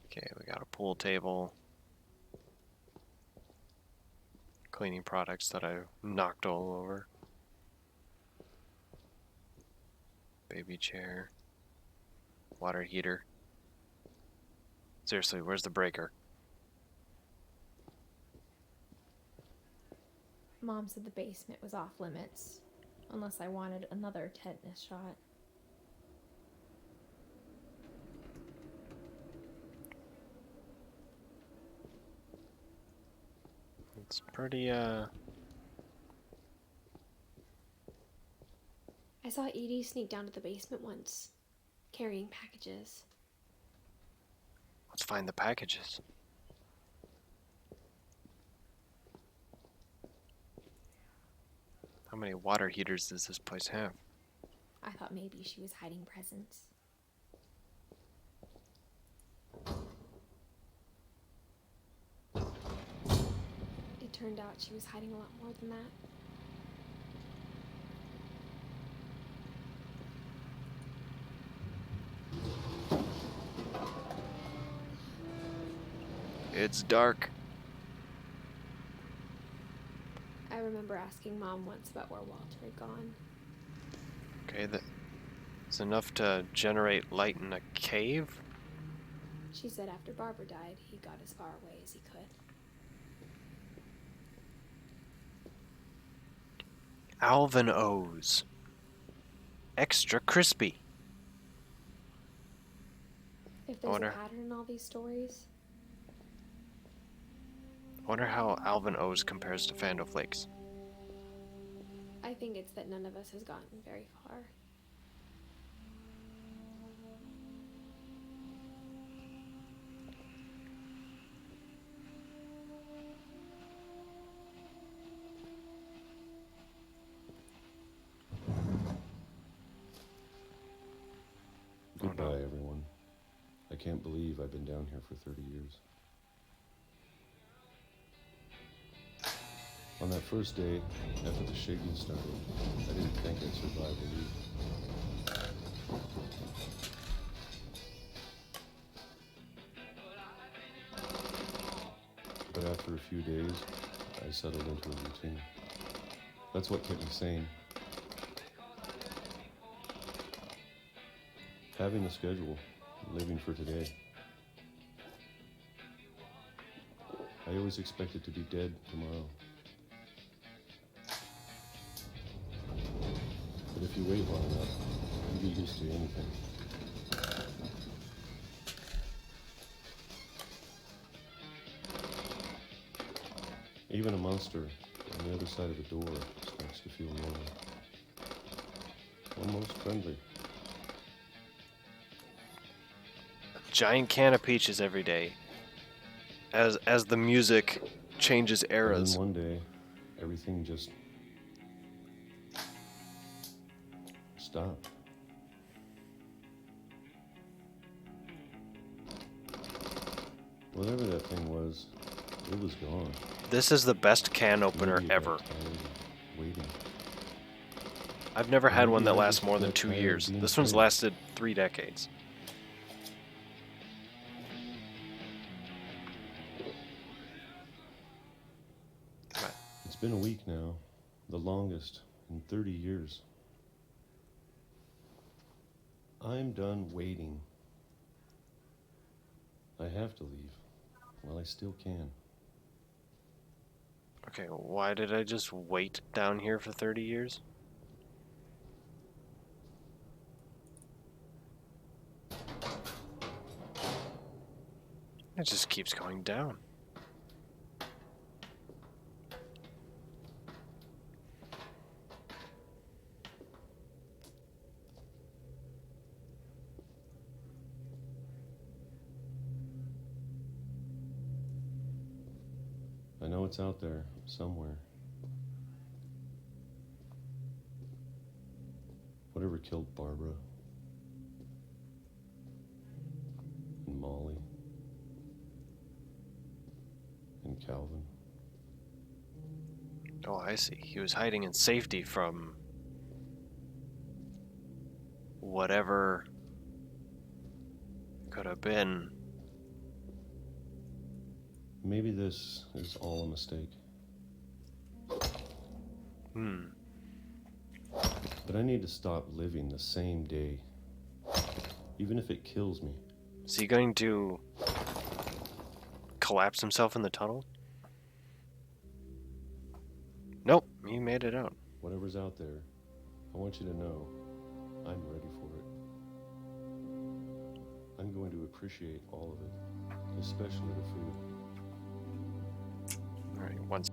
Okay, we got a pool table. Cleaning products that I knocked all over. Baby chair. Water heater. Seriously, where's the breaker? Mom said the basement was off limits, unless I wanted another tetanus shot. It's pretty, I saw Edie sneak down to the basement once, carrying packages. let's find the packages. How many water heaters does this place have? I thought maybe she was hiding presents. It turned out she was hiding a lot more than that. It's dark. I remember asking Mom once about where Walter had gone. Okay, that's enough to generate light in a cave? She said after Barbara died, he got as far away as he could. Alvin O's. Extra crispy. If there's Wonder- a pattern in all these stories, Wonder how Alvin O's compares to Fando Flakes. I think it's that none of us has gotten very far. Goodbye, everyone. I can't believe I've been down here for 30 years. On that first day, after the shaking started, I didn't think I'd survive a week. But after a few days, I settled into a routine. That's what kept me sane. Having a schedule, living for today. I always expected to be dead tomorrow. But if you wait long enough, you get used to anything. Even a monster on the other side of the door starts to feel normal. Almost friendly. Giant can of peaches every day. As the music changes And eras. then one day, everything just stopped. Whatever that thing was, it was gone. This is the best can opener Maybe it got ever. tired of waiting. I've never Or had one maybe that I lasts just more than got 2 tired of years. being This one's tired. lasted 3 decades. It's been a week now, the longest in 30 years. I'm done waiting. I have to leave. Well, I still can. Okay, why did I just wait down here for 30 years? It just keeps going down. I know it's out there, somewhere. Whatever killed Barbara. And Molly. And Calvin. Oh, I see. He was hiding in safety from whatever could have been. Maybe this is all a mistake. But I need to stop living the same day. Even if it kills me. Is he going to collapse himself in the tunnel? Nope, he made it out. Whatever's out there, I want you to know I'm ready for it. I'm going to appreciate all of it, especially the food. Alright, once.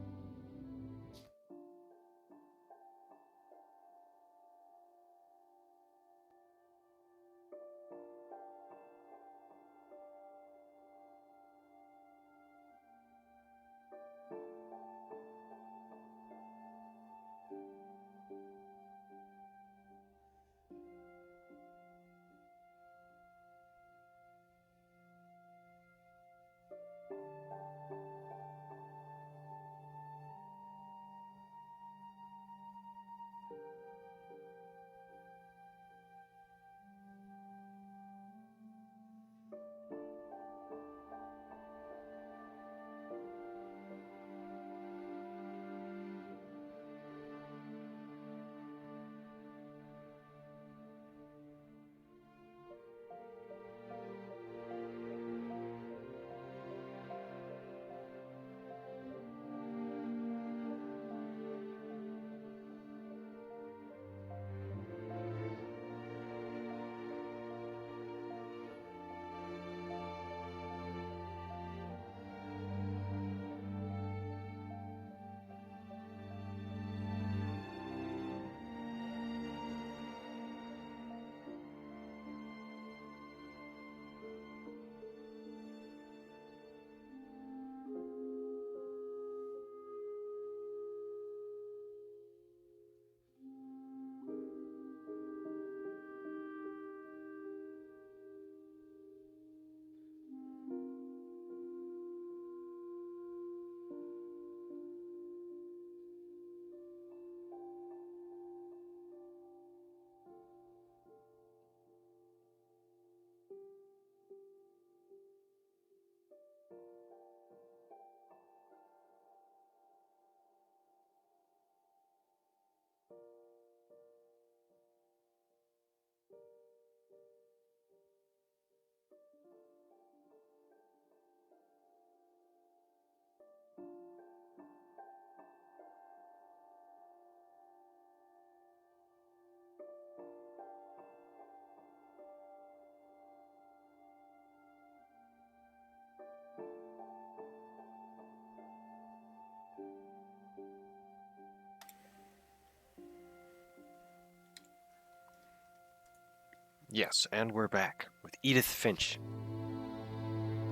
Yes, and we're back with Edith Finch.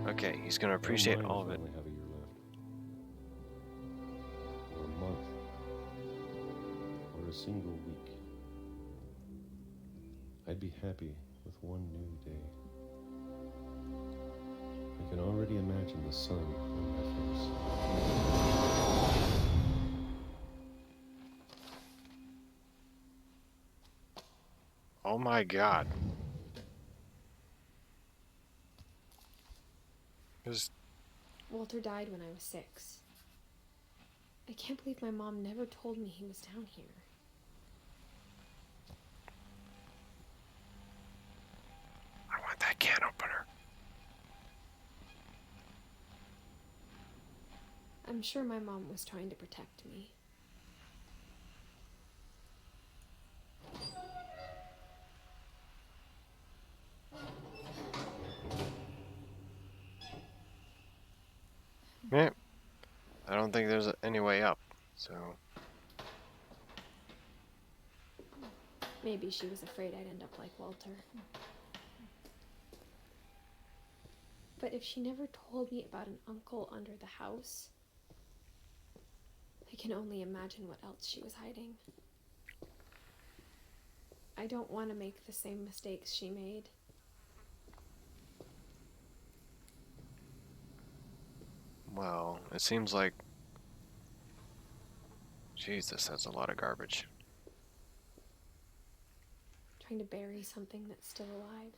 Okay, he's gonna appreciate I don't all of mind it. if I only have a year left. Or a month. Or a single week. I'd be happy with one new day. I can already already imagined the sun on my face. Oh my god. Just Walter died when I was 6. I can't believe my mom never told me he was down here. I want that can opener. I'm sure my mom was trying to protect me. Yeah. I don't think there's any way up, so... Maybe she was afraid I'd end up like Walter. But if she never told me about an uncle under the house, I can only imagine what else she was hiding. I don't want to make the same mistakes she made. Well, it seems like... Jesus, that's a lot of garbage. Trying to bury something that's still alive.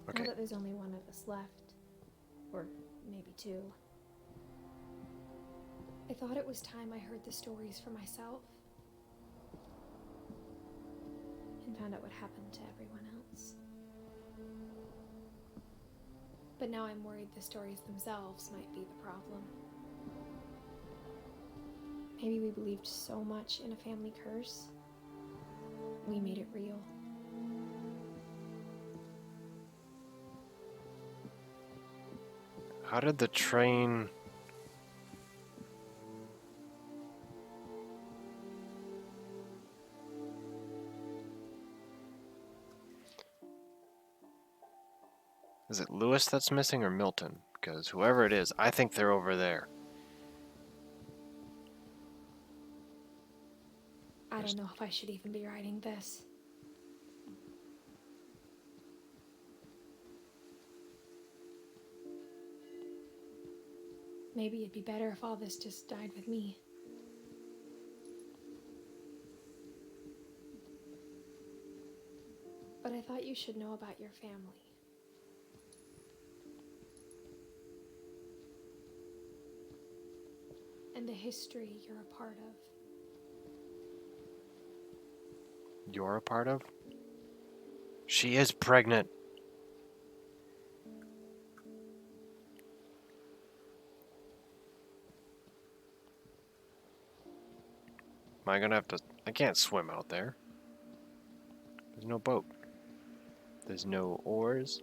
Okay. Now that there's only one of us left, or maybe 2, I thought it was time I heard the stories for myself and found out what happened to everyone else. But now I'm worried the stories themselves might be the problem. Maybe we believed so much in a family curse, we made it real. How did the train... Is it Lewis that's missing or Milton? Because whoever it is, I think they're over there. I don't know if I should even be writing this. Maybe it'd be better if all this just died with me. But I thought you should know about your family. And the history you're a part of. You're a part of? She is pregnant. Am I gonna have to... I can't swim out there. There's no boat. There's no oars.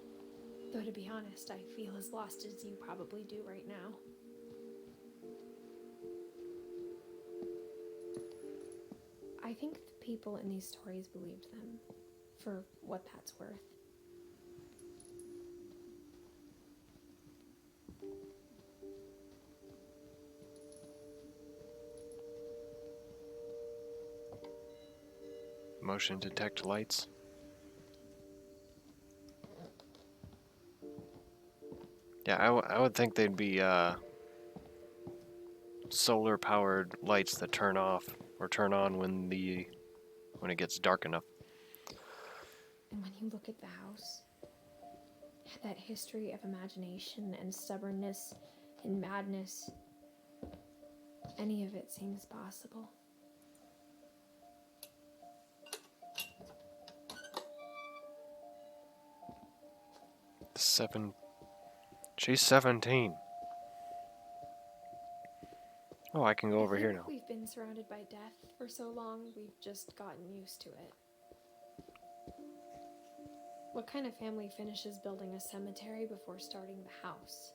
Though to be honest, I feel as lost as you probably do right now. I think the people in these stories believed them, for what that's worth. Motion detect lights. Yeah, I would think they'd be solar powered lights that turn off or turn on when it gets dark enough. And when you look at the house, that history of imagination and stubbornness and madness, any of it seems possible. She's 17. Oh, I can go over here now. We've been surrounded by death for so long, we've just gotten used to it. What kind of family finishes building a cemetery before starting the house?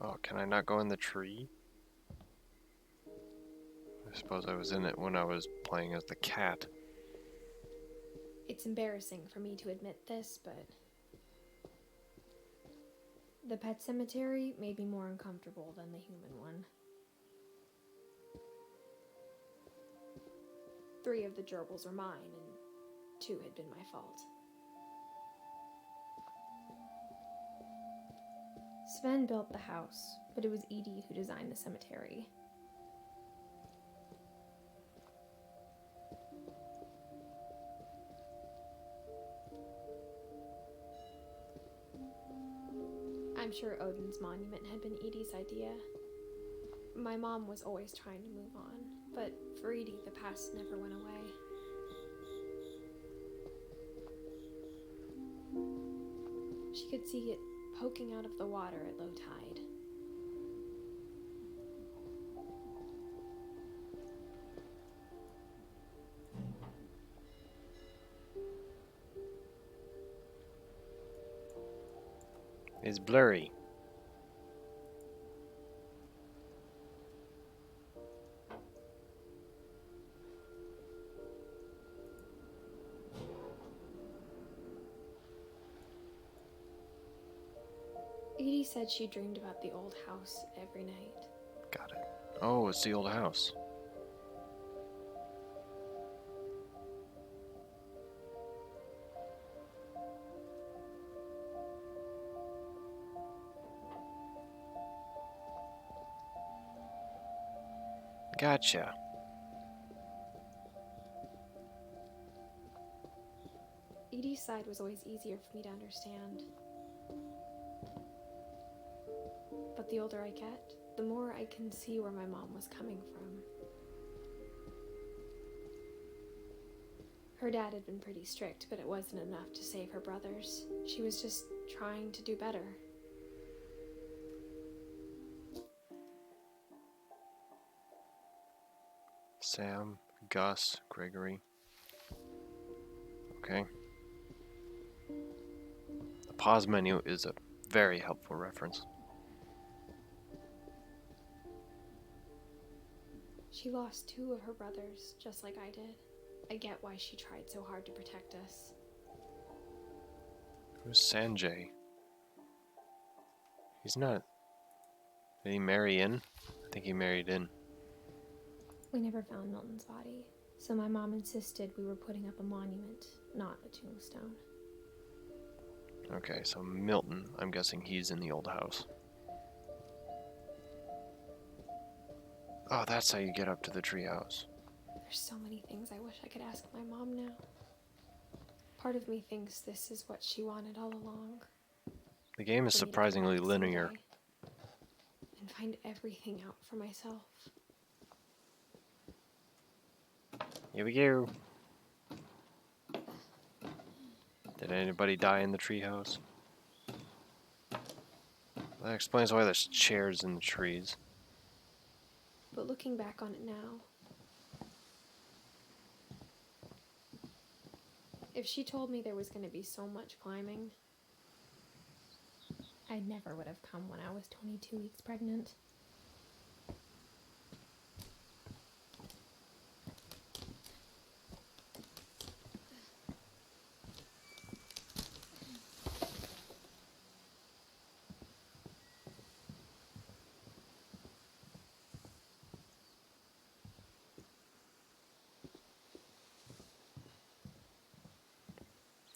Oh, can I not go in the tree? I suppose I was in it when I was playing as the cat. It's embarrassing for me to admit this, but the pet cemetery made me more uncomfortable than the human one. 3 of the gerbils were mine, and 2 had been my fault. Sven built the house, but it was Edie who designed the cemetery. I'm sure Odin's monument had been Edie's idea. My mom was always trying to move on, but for Edie, the past never went away. She could see it poking out of the water at low tide. It's blurry. Edie said she dreamed about the old house every night. Got it. Oh, it's the old house. Gotcha. Edie's side was always easier for me to understand. But the older I get, the more I can see where my mom was coming from. Her dad had been pretty strict, but it wasn't enough to save her brothers. She was just trying to do better. Sam, Gus, Gregory. Okay. The pause menu is a very helpful reference. She lost 2 of her brothers, just like I did. I get why she tried so hard to protect us. Who's Sanjay? He's not... Did he marry in? I think he married in. We never found Milton's body, so my mom insisted we were putting up a monument, not a tombstone. Okay, so Milton, I'm guessing he's in the old house. Oh, that's how you get up to the treehouse. There's so many things I wish I could ask my mom now. Part of me thinks this is what she wanted all along. The game is For me to come surprisingly back linear. someday and find everything out for myself. Here we go. Did anybody die in the treehouse? That explains why there's chairs in the trees. But looking back on it now, if she told me there was going to be so much climbing, I never would have come when I was 22 weeks pregnant.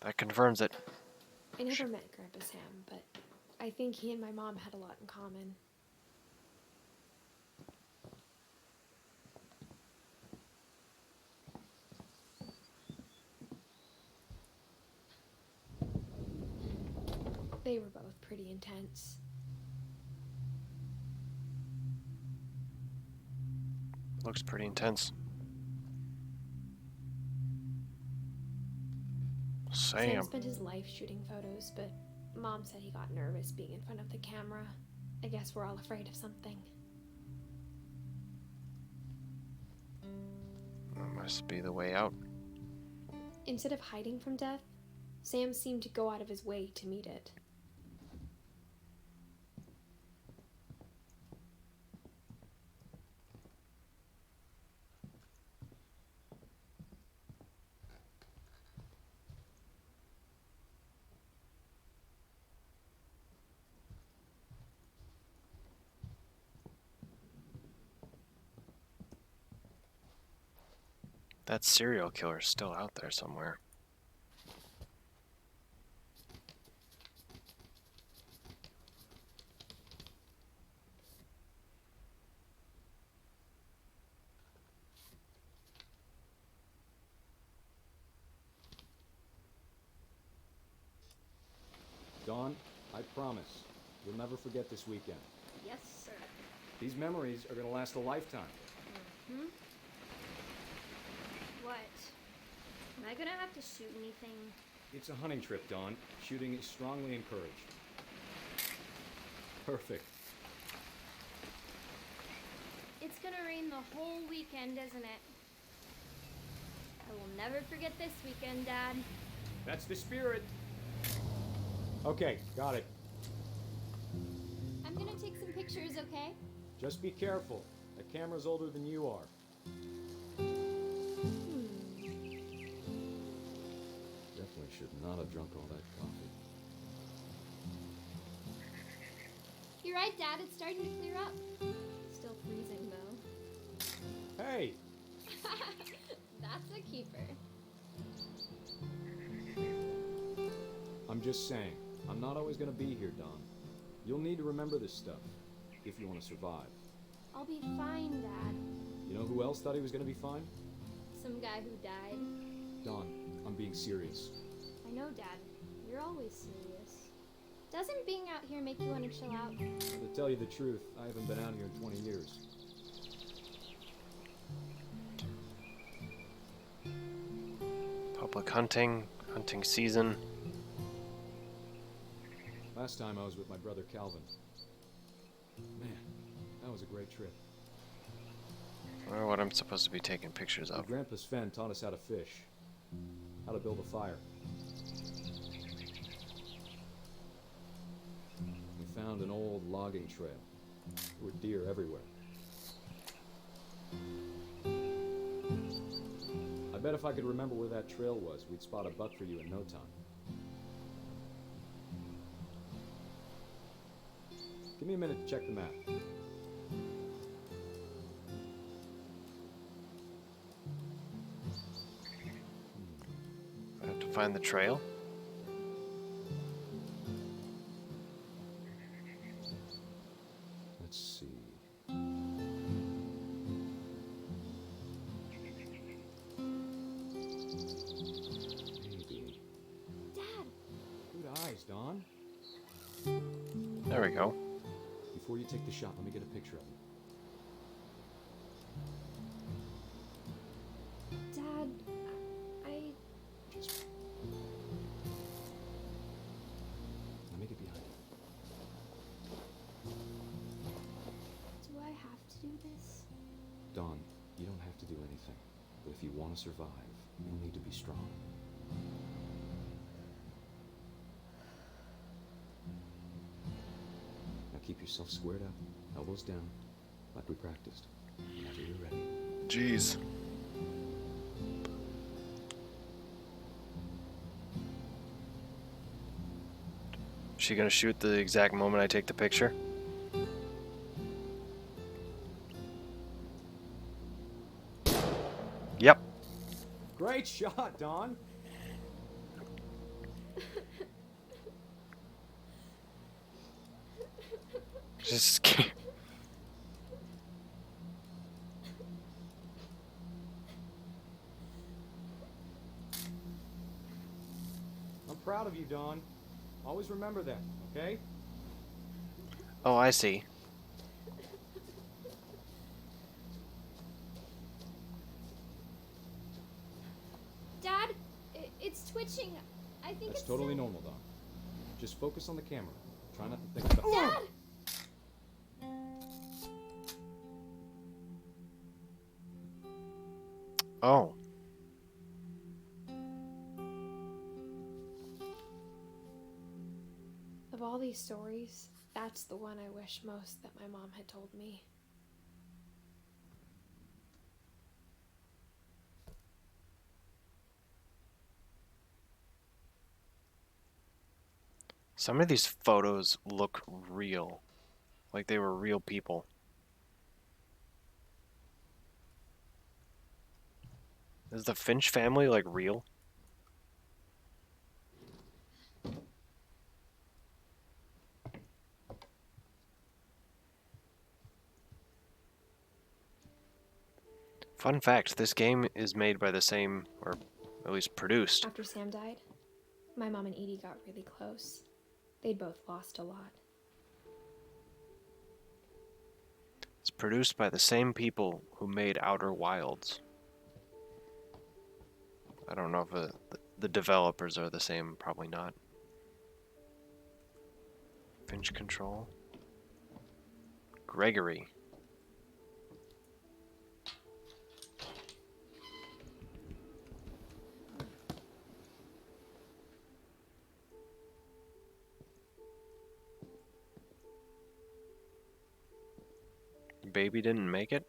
That confirms it. I never met Grandpa Sam, but I think he and my mom had a lot in common. They were both pretty intense. Looks pretty intense. Sam. Spent his life shooting photos, but Mom said he got nervous being in front of the camera. I guess we're all afraid of something. That must be the way out. Instead of hiding from death, Sam seemed to go out of his way to meet it. That serial killer's still out there somewhere. Dawn, I promise, you'll never forget this weekend. Yes, sir. These memories are gonna last a lifetime. Hmm? What? Am I gonna have to shoot anything? It's a hunting trip, Dawn. Shooting is strongly encouraged. Perfect. It's gonna rain the whole weekend, isn't it? I will never forget this weekend, Dad. That's the spirit. Okay, got it. I'm gonna take some pictures, okay? Just be careful. The camera's older than you are. Definitely should not have drunk all that coffee. You're right, Dad. It's starting to clear up. Still freezing, though. Hey! That's a keeper. I'm just saying, I'm not always gonna be here, Dawn. You'll need to remember this stuff, if you want to survive. I'll be fine, Dad. You know who else thought he was gonna be fine? Some guy who died. Dawn, I'm being serious. I know, Dad. You're always serious. Doesn't being out here make you want to chill out? To tell you the truth, I haven't been out here in 20 years. Public hunting season. Last time I was with my brother Calvin. Man, that was a great trip. I wonder what I'm supposed to be taking pictures My of. grandpa Sven taught us how to fish, how to build a fire. We found an old logging trail. There were deer everywhere. I bet if I could remember where that trail was, we'd spot a buck for you in no time. Give me a minute to check the map. I have to find the trail. Let's see. Maybe. Dad! Good eyes, Dawn. There we go. Before you take the shot, let me get a picture of you. Dad, I... Just... Let me get behind you. Do I have to do this? Dawn, you don't have to do anything. But if you want to survive, you'll need to be strong. Now keep yourself squared up, elbows down, like we practiced. Whenever you're ready. Jeez. Is she gonna shoot the exact moment I take the picture? Yep. Great shot, Dawn! Just I'm proud of you, Dawn. Always remember that, okay? Oh, I see. Dad, it's twitching. I think That's it's totally silly. normal, Dawn. Just focus on the camera. Try not to think about... Dad! Oh. Of all these stories, that's the one I wish most that my mom had told me. Some of these photos look real. Like they were real people. Is the Finch family, like, real? Fun fact, this game is made by the same, or at least produced. After Sam died, my mom and Edie got really close. They'd both lost a lot. It's produced by the same people who made Outer Wilds. I don't know if the developers are the same, probably not. Finch Control. Gregory. Baby didn't make it?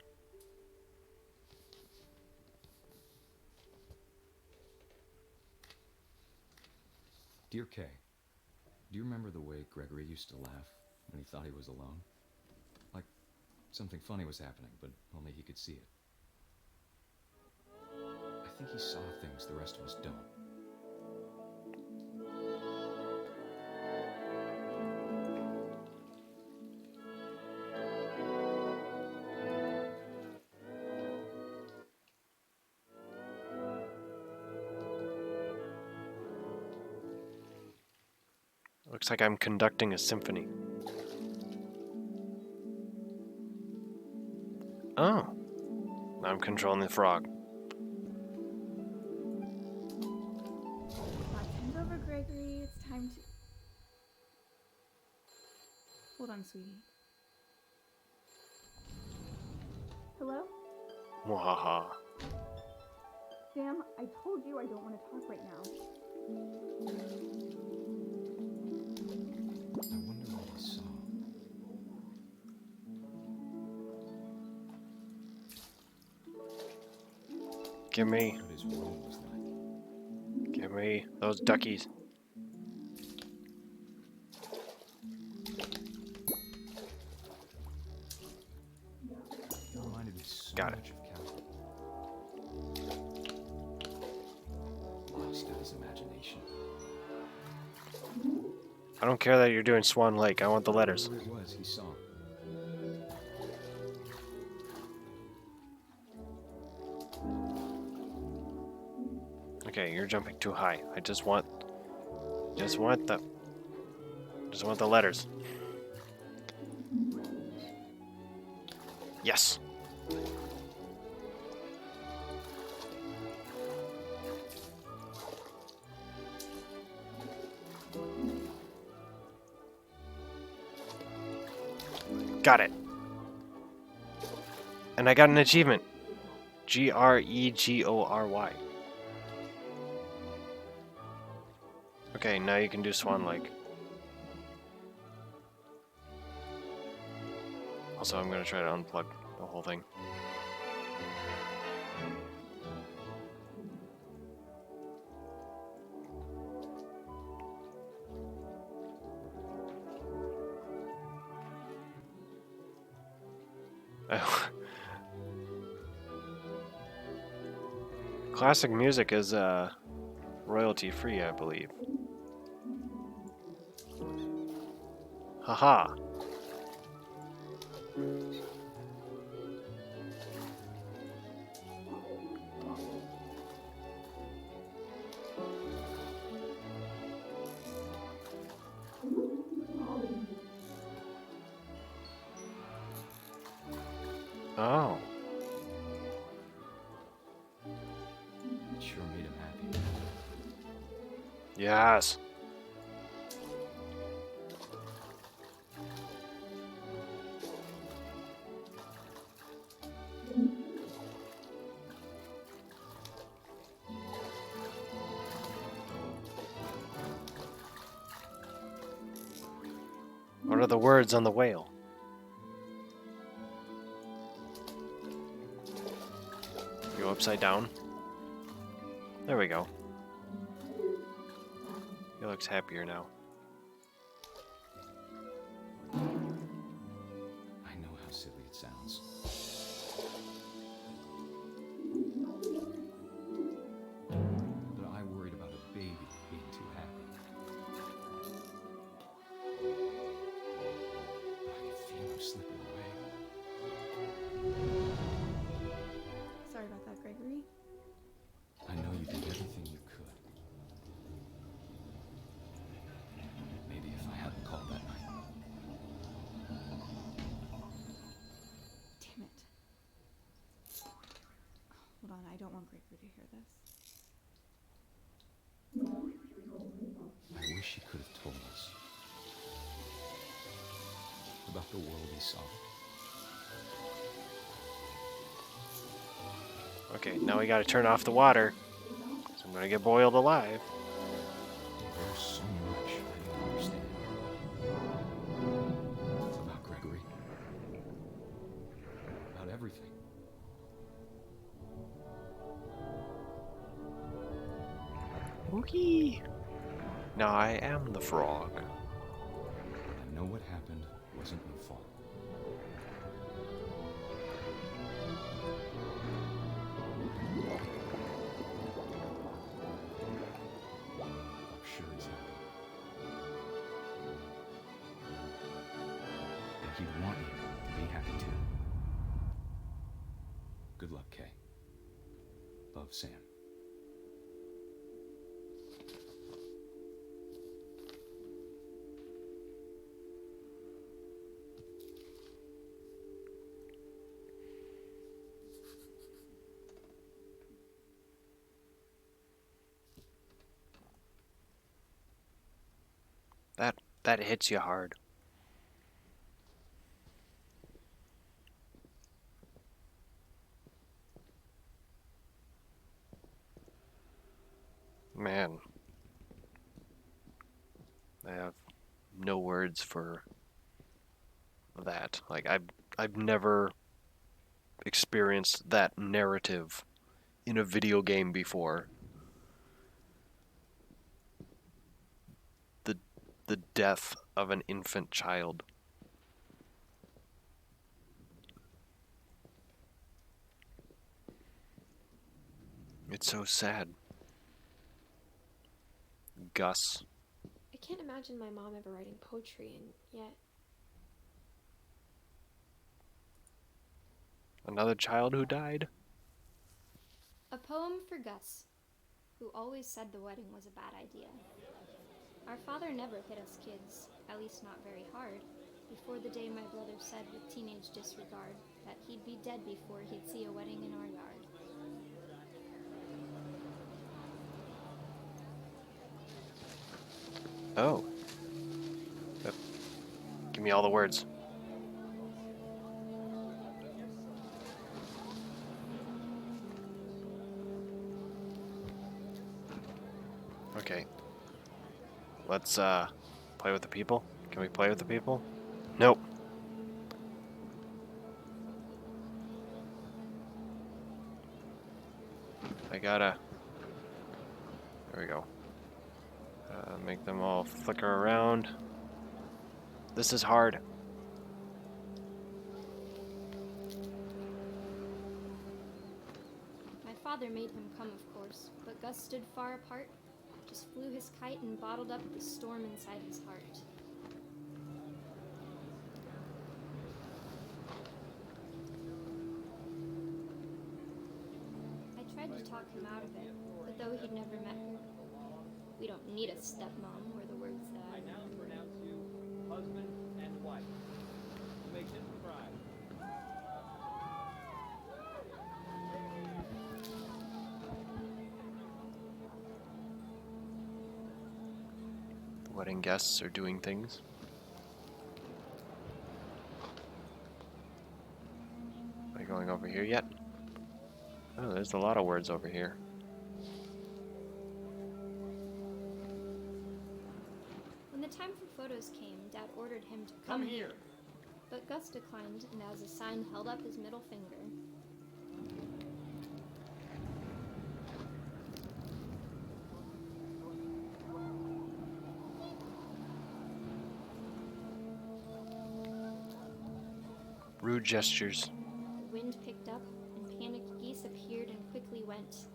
Dear Kay, do you remember the way Gregory used to laugh when he thought he was alone? Like something funny was happening, but only he could see it. I think he saw things the rest of us don't. Looks like I'm conducting a symphony. Oh. Now I'm controlling the frog. Time's over, Gregory. It's time to... Hold on, sweetie. Hello? Wahaha. Sam, I told you I don't want to talk right now. I wonder what he saw. Give me. What his world was like. Give me those duckies. He reminded me so Got it. much of Calvin. Lost in his imagination. I don't care that you're doing Swan Lake. I want the letters. Whatever it was he saw. Okay, you're jumping too high. I just want the letters. Yes. Got it. And I got an achievement. Gregory. Okay, now you can do Swan Lake. Also, I'm gonna try to unplug the whole thing. Classic music is royalty free, I believe. Haha. Oh. It sure made him happy. Yes. What are the words on the whale? Go upside down. There we go. He looks happier now. I know how silly it sounds. I don't want Gregory to hear this. I wish he could have told us about the world he saw. Okay, now we gotta turn off the water. So I'm gonna get boiled alive. There's so much I don't understand about Gregory, about everything. Wookie! Now I am the frog. I know what happened wasn't your fault. I'm sure he's happy. And he'd want you to be happy too. Good luck, Kay. Love, Sam. That hits you hard. Man. I have no words for that. Like I've never experienced that narrative in a video game before. The death of an infant child. It's so sad. Gus. I can't imagine my mom ever writing poetry, and yet... Another child who died? A poem for Gus, who always said the wedding was a bad idea. Our father never hit us kids, at least not very hard, before the day my brother said with teenage disregard that he'd be dead before he'd see a wedding in our yard. Oh. Give me all the words. Okay. Let's play with the people. Can we play with the people? Nope. I gotta... There we go. Make them all flicker around. This is hard. My father made him come, of course, but Gus stood far apart, just flew his kite and bottled up the storm inside his heart. I tried to talk him out of it, but though he'd never met her, we don't need a stepmom, were the words that I remember. Pronounce you husband and wife. You may kiss the bride. The wedding guests are doing things. Are you going over here yet? Oh, there's a lot of words over here. When the time for photos came, Dad ordered him to come here. But Gus declined, and as a sign held up his middle finger. Rude gestures. The wind picked up, and panicked geese appeared and quickly went.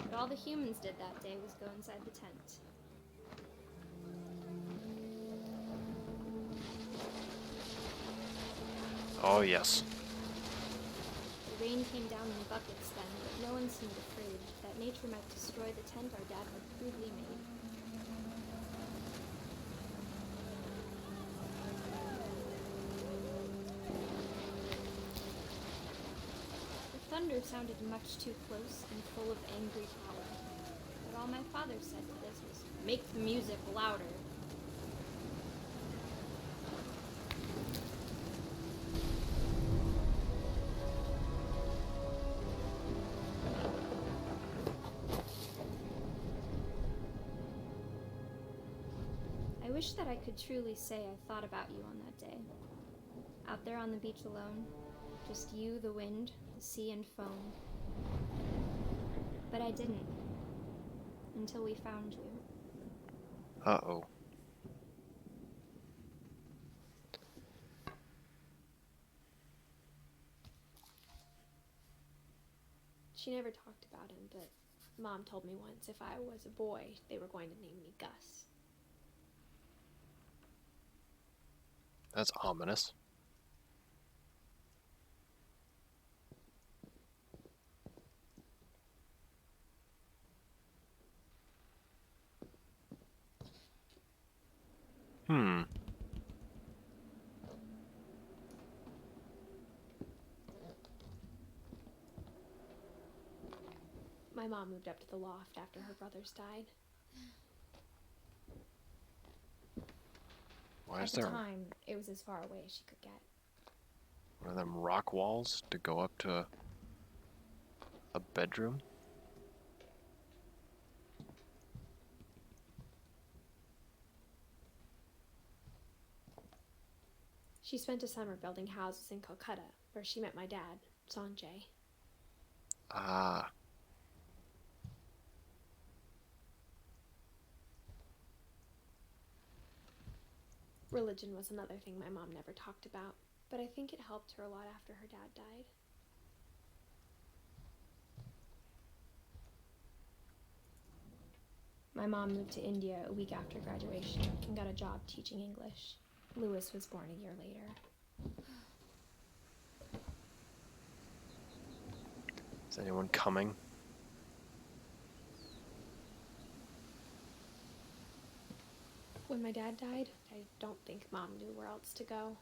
But all the humans did that day was go inside the tent. Oh, yes. The rain came down in buckets then, but no one seemed afraid that nature might destroy the tent our dad had crudely made. The thunder sounded much too close and full of angry power. But all my father said to this was, "Make the music louder." I wish that I could truly say I thought about you on that day. Out there on the beach alone, just you, the wind, the sea, and foam. But I didn't. Until we found you. Uh-oh. She never talked about him, but Mom told me once if I was a boy, they were going to name me Gus. That's ominous. Hmm. My mom moved up to the loft after her brothers died. Why is At the there time, it was as far away as she could get. one of them rock walls to go up to a bedroom? She spent a summer building houses in Calcutta, where she met my dad, Sanjay. Ah. Religion was another thing my mom never talked about, but I think it helped her a lot after her dad died. My mom moved to India a week after graduation and got a job teaching English. Lewis was born a year later. Is anyone coming? When my dad died, I don't think Mom knew where else to go.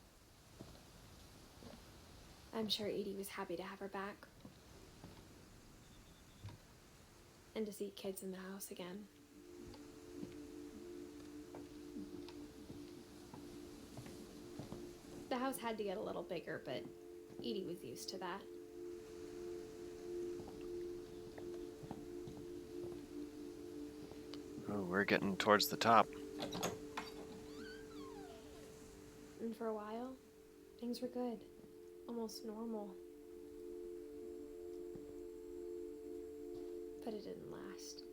I'm sure Edie was happy to have her back. And to see kids in the house again. The house had to get a little bigger, but Edie was used to that. Oh, we're getting towards the top. And for a while, things were good. Almost normal. But it didn't last.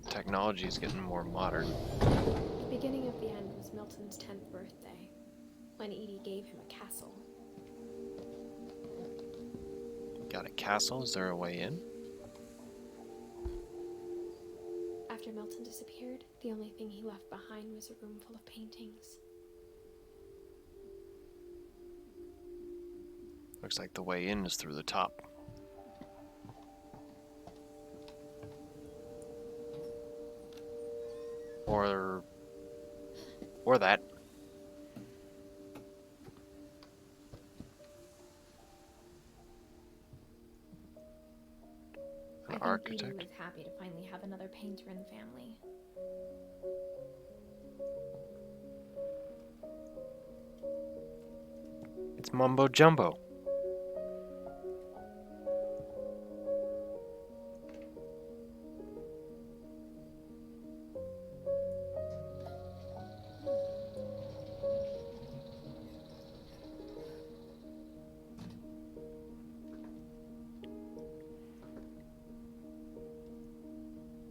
Technology is getting more modern. The beginning of the end was Milton's 10th birthday, when Edie gave him a castle. Got a castle? Is there a way in? After Milton disappeared, the only thing he left behind was a room full of paintings. Looks like the way in is through the top. Or that. An architect. Edie was happy to finally have another painter in the family. It's Mumbo Jumbo.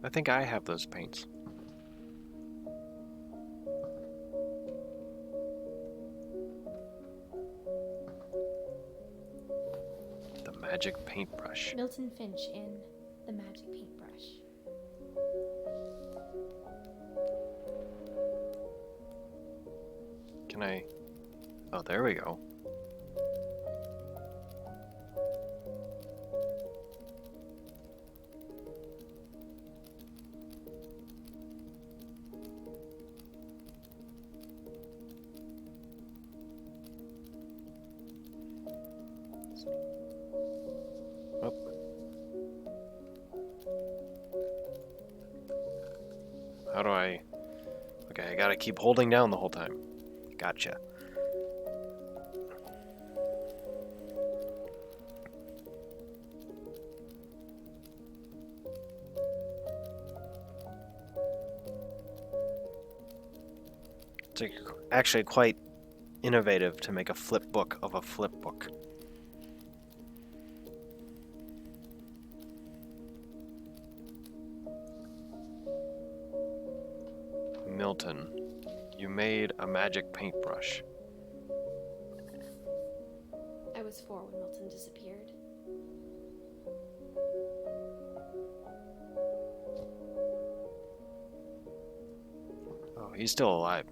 I think I have those paints. The magic paintbrush. Milton Finch in The Magic Paintbrush. Can I... Oh, there we go. How do I... Okay, I gotta keep holding down the whole time. Gotcha. It's actually quite innovative to make a flip book of a flip book. Milton, you made a magic paintbrush. I was 4 when Milton disappeared. Oh, he's still alive.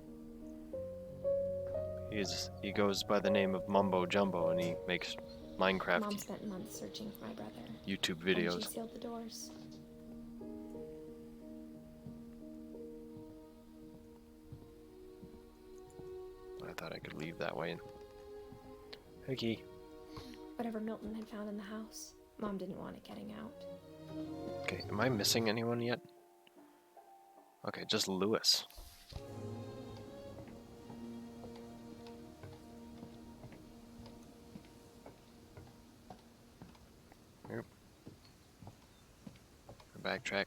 He goes by the name of Mumbo Jumbo, and he makes Minecraft Mom spent months searching for my brother. YouTube And she videos. sealed the doors. I thought I could leave that way. Okay. Whatever Milton had found in the house, Mom didn't want it getting out. Okay, am I missing anyone yet? Okay, just Lewis. Yep. Backtrack.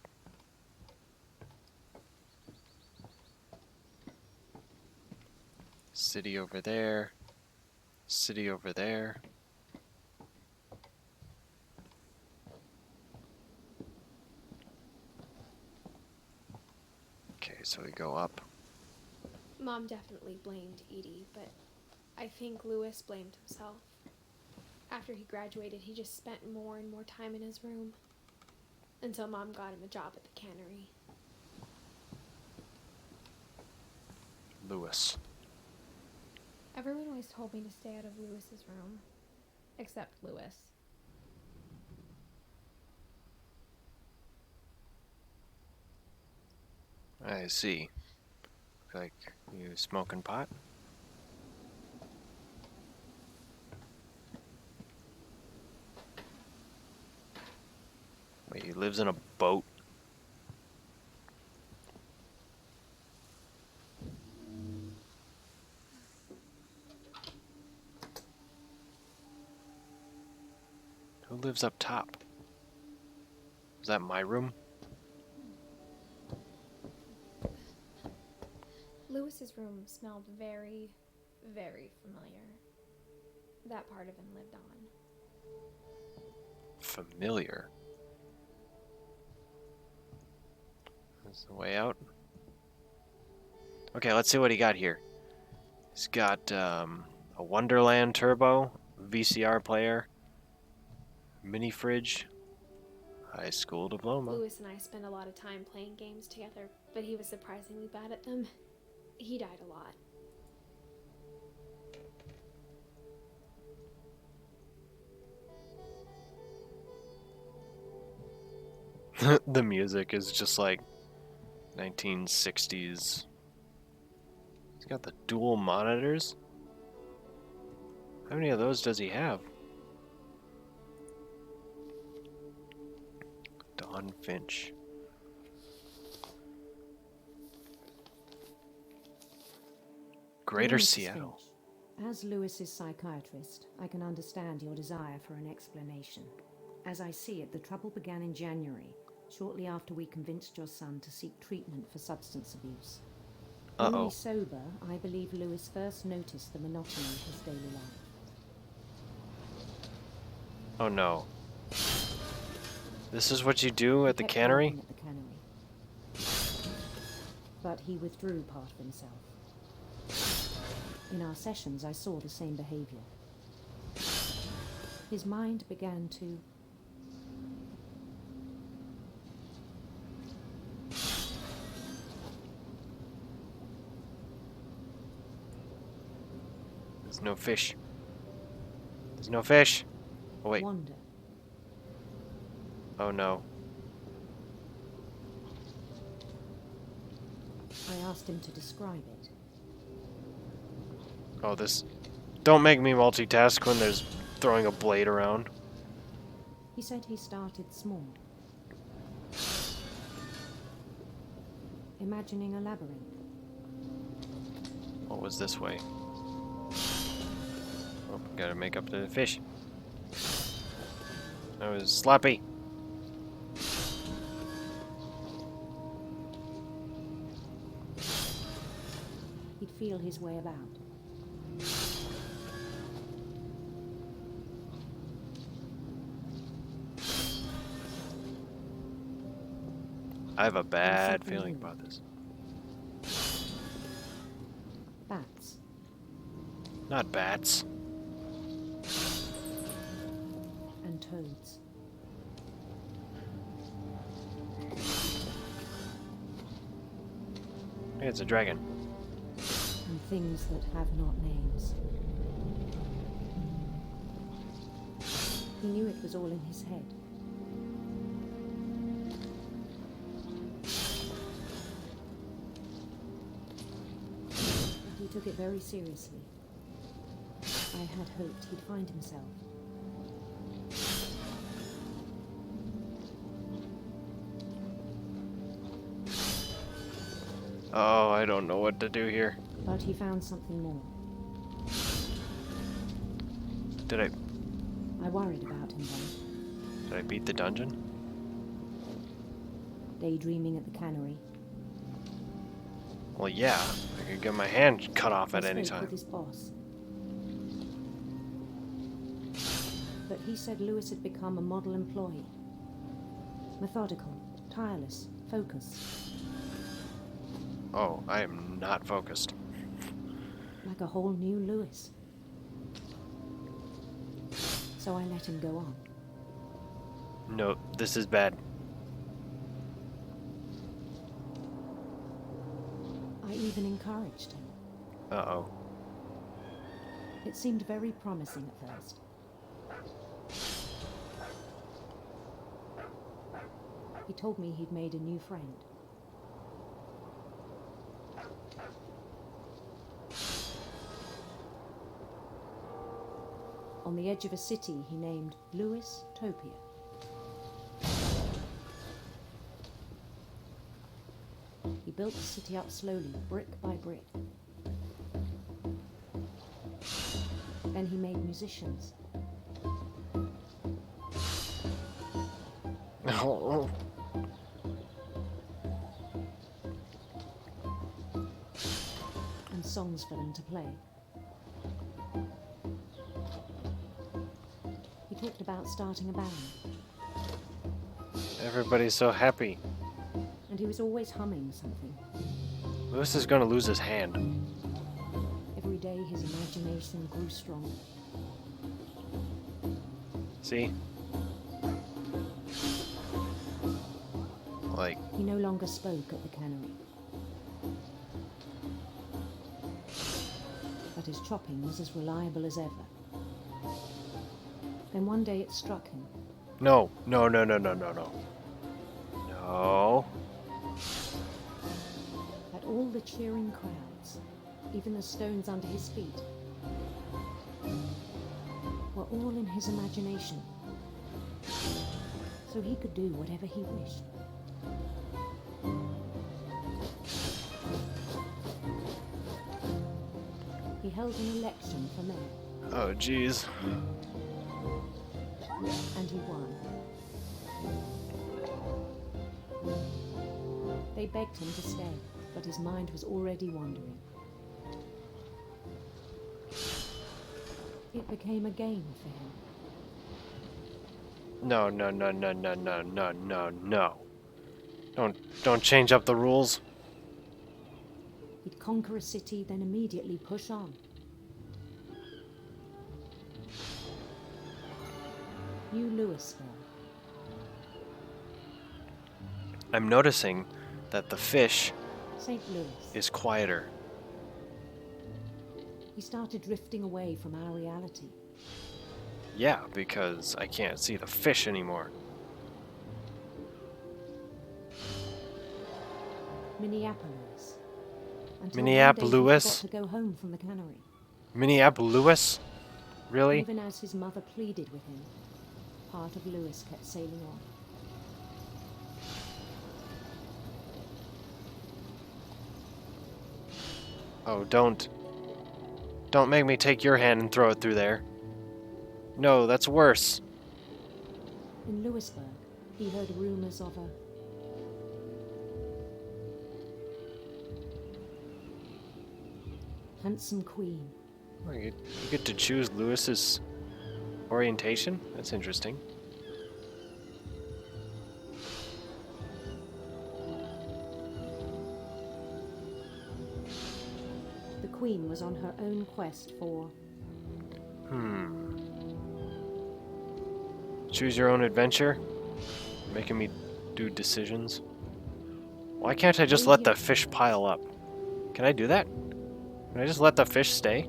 City over there. City over there. Okay, so we go up. Mom definitely blamed Edie, but I think Lewis blamed himself. After he graduated, he just spent more and more time in his room. Until Mom got him a job at the cannery. Lewis. Everyone always told me to stay out of Lewis's room. Except Lewis. I see. Like, you smoking pot? Wait, he lives in a boat? Who lives up top? Is that my room? Lewis's room smelled very, very familiar. That part of him lived on. Familiar? That's the way out. Okay, let's see what he got here. He's got a Wonderland Turbo, VCR player, mini fridge, high school diploma. Lewis and I spent a lot of time playing games together, but he was surprisingly bad at them. He died a lot. The music is just like 1960s. He's got the dual monitors. How many of those does he have? Dawn Finch. Greater Mrs. Seattle. Finch, as Lewis's psychiatrist, I can understand your desire for an explanation. As I see it, the trouble began in January, shortly after we convinced your son to seek treatment for substance abuse. Only sober, I believe Lewis first noticed the monotony of his daily life. Oh no. This is what you do at the Kept cannery? working at the cannery. But he withdrew part of himself. In our sessions, I saw the same behavior. His mind began to... There's no fish. There's no fish. Oh wait. wander. Oh no. I asked him to describe it. Oh, this... Don't make me multitask when there's throwing a blade around. He said he started small. imagining a labyrinth. What was this way? Oh, gotta make up the fish. That was sloppy. He'd feel his way about. I have a bad feeling about this. Bats. Not bats. And toads. Hey, it's a dragon. And things that have not names. He knew it was all in his head. But he took it very seriously. I had hoped he'd find himself. Oh, I don't know what to do here. But he found something more. Did I worried about him then. Did I beat the dungeon? Daydreaming at the cannery. Well, yeah. I could get my hand cut off at He any spoke time. with his boss. But he said Lewis had become a model employee. Methodical, tireless, focused. Oh, I am not focused. Like a whole new Lewis. So I let him go on. No, this is bad. I even encouraged him. Uh-oh. It seemed very promising at first. He told me he'd made a new friend. On the edge of a city he named Lewis Topia. He built the city up slowly, brick by brick. Then he made musicians. Oh. And songs for them to play. He talked about starting a band. Everybody's so happy. And he was always humming something. Lewis is gonna lose his hand. Every day his imagination grew stronger. See? Like, He no longer spoke at the cannery. But his chopping was as reliable as ever. Then one day it struck him. no, no, no, no, no, no, no. No. That all the cheering crowds, even the stones under his feet, were all in his imagination. So he could do whatever he wished. He held an election for mayor. Oh, jeez. And he won. They begged him to stay, but his mind was already wandering. It became a game for him. No, no, no, no, no, no, no, no, no. Don't change up the rules. He'd conquer a city, then immediately push on. New Louisville. I'm noticing that the fish St. Louis. is quieter. He started drifting away from our reality. Yeah, because I can't see the fish anymore. Minneapolis. Until Minneapolis? one day he forgot to go home from the cannery. Minneapolis? Really? Even as his mother pleaded with him, part of Lewis kept sailing on. Oh, don't make me take your hand and throw it through there. No, that's worse. In Lewisburg, he heard rumors of a handsome queen. Oh, you get to choose Lewis's orientation? That's interesting. The queen was on her own quest for... Choose your own adventure? Making me do decisions? Why can't I just let the fish pile up? Can I do that? Can I just let the fish stay?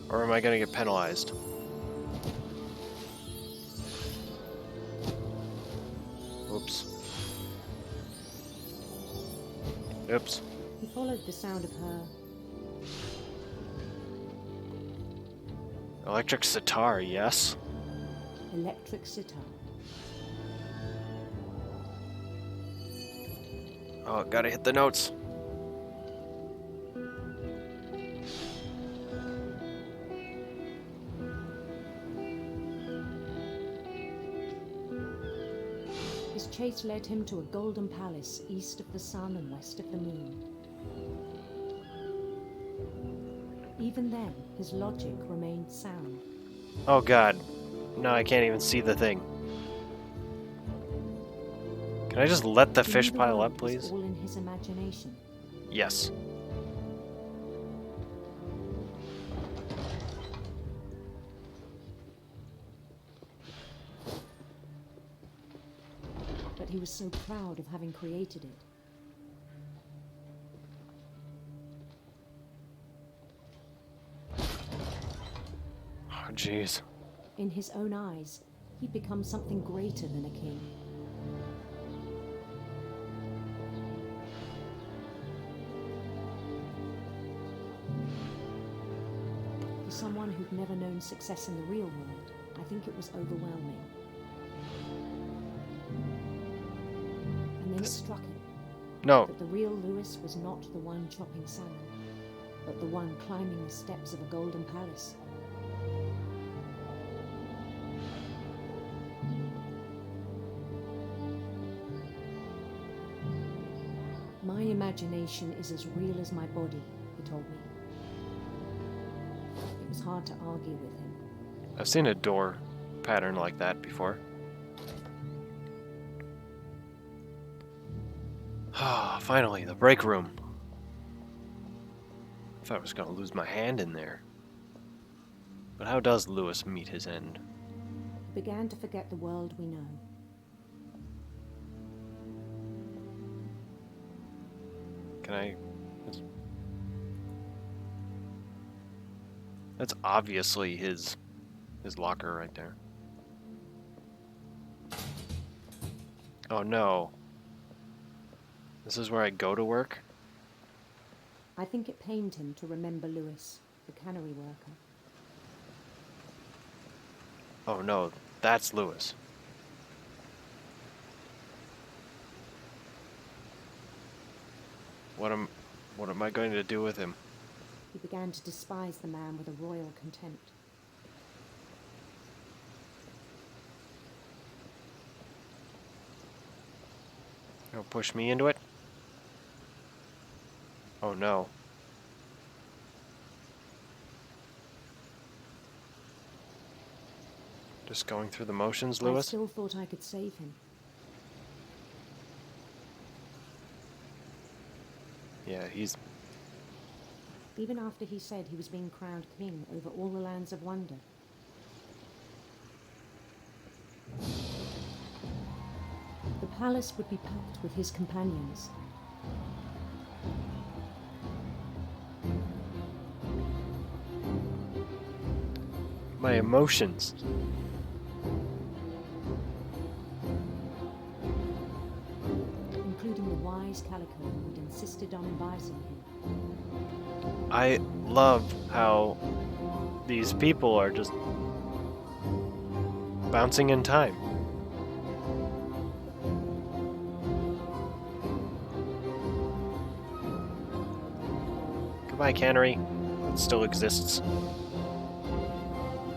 Or am I gonna get penalized? Oops. Oops. He followed the sound of her Electric sitar, yes. electric sitar. Oh, gotta hit the notes. His chase led him to a golden palace east of the sun and west of the moon. Even then, his logic remained sound. Oh god. No, I can't even see the thing. Can I just let the fish pile up, please? All in his imagination. Yes. But he was so proud of having created it. Oh, jeez. In his own eyes, he'd become something greater than a king. For someone who'd never known success in the real world, I think it was overwhelming. And then it struck him. No. That the real Lewis was not the one chopping salmon, but the one climbing the steps of a golden palace. My imagination is as real as my body, he told me. It was hard to argue with him. I've seen a door pattern like that before. Ah, finally, the break room. I thought I was gonna lose my hand in there. But how does Lewis meet his end? He began to forget the world we know. Can I... That's obviously his locker right there. Oh no. This is where I go to work? I think it pained him to remember Lewis, the cannery worker. Oh no, that's Lewis. What am I going to do with him? He began to despise the man with a royal contempt. You'll push me into it? Oh no. Just going through the motions, Lewis? I still thought I could save him. Yeah, he's... Even after he said he was being crowned king over all the lands of wonder. The palace would be packed with his companions. My emotions. Including the wise Calico who'd insisted on advising him. I love how these people are just bouncing in time. Goodbye, cannery. It still exists.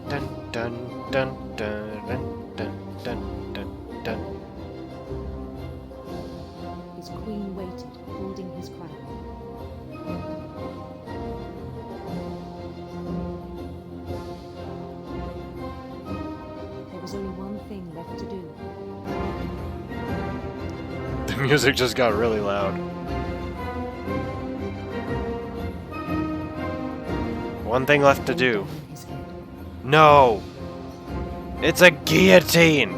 Dun dun dun dun dun dun dun dun dun. His queen waited, holding his crown. There was only one thing left to do. The music just got really loud. One thing left to do. No! It's a guillotine!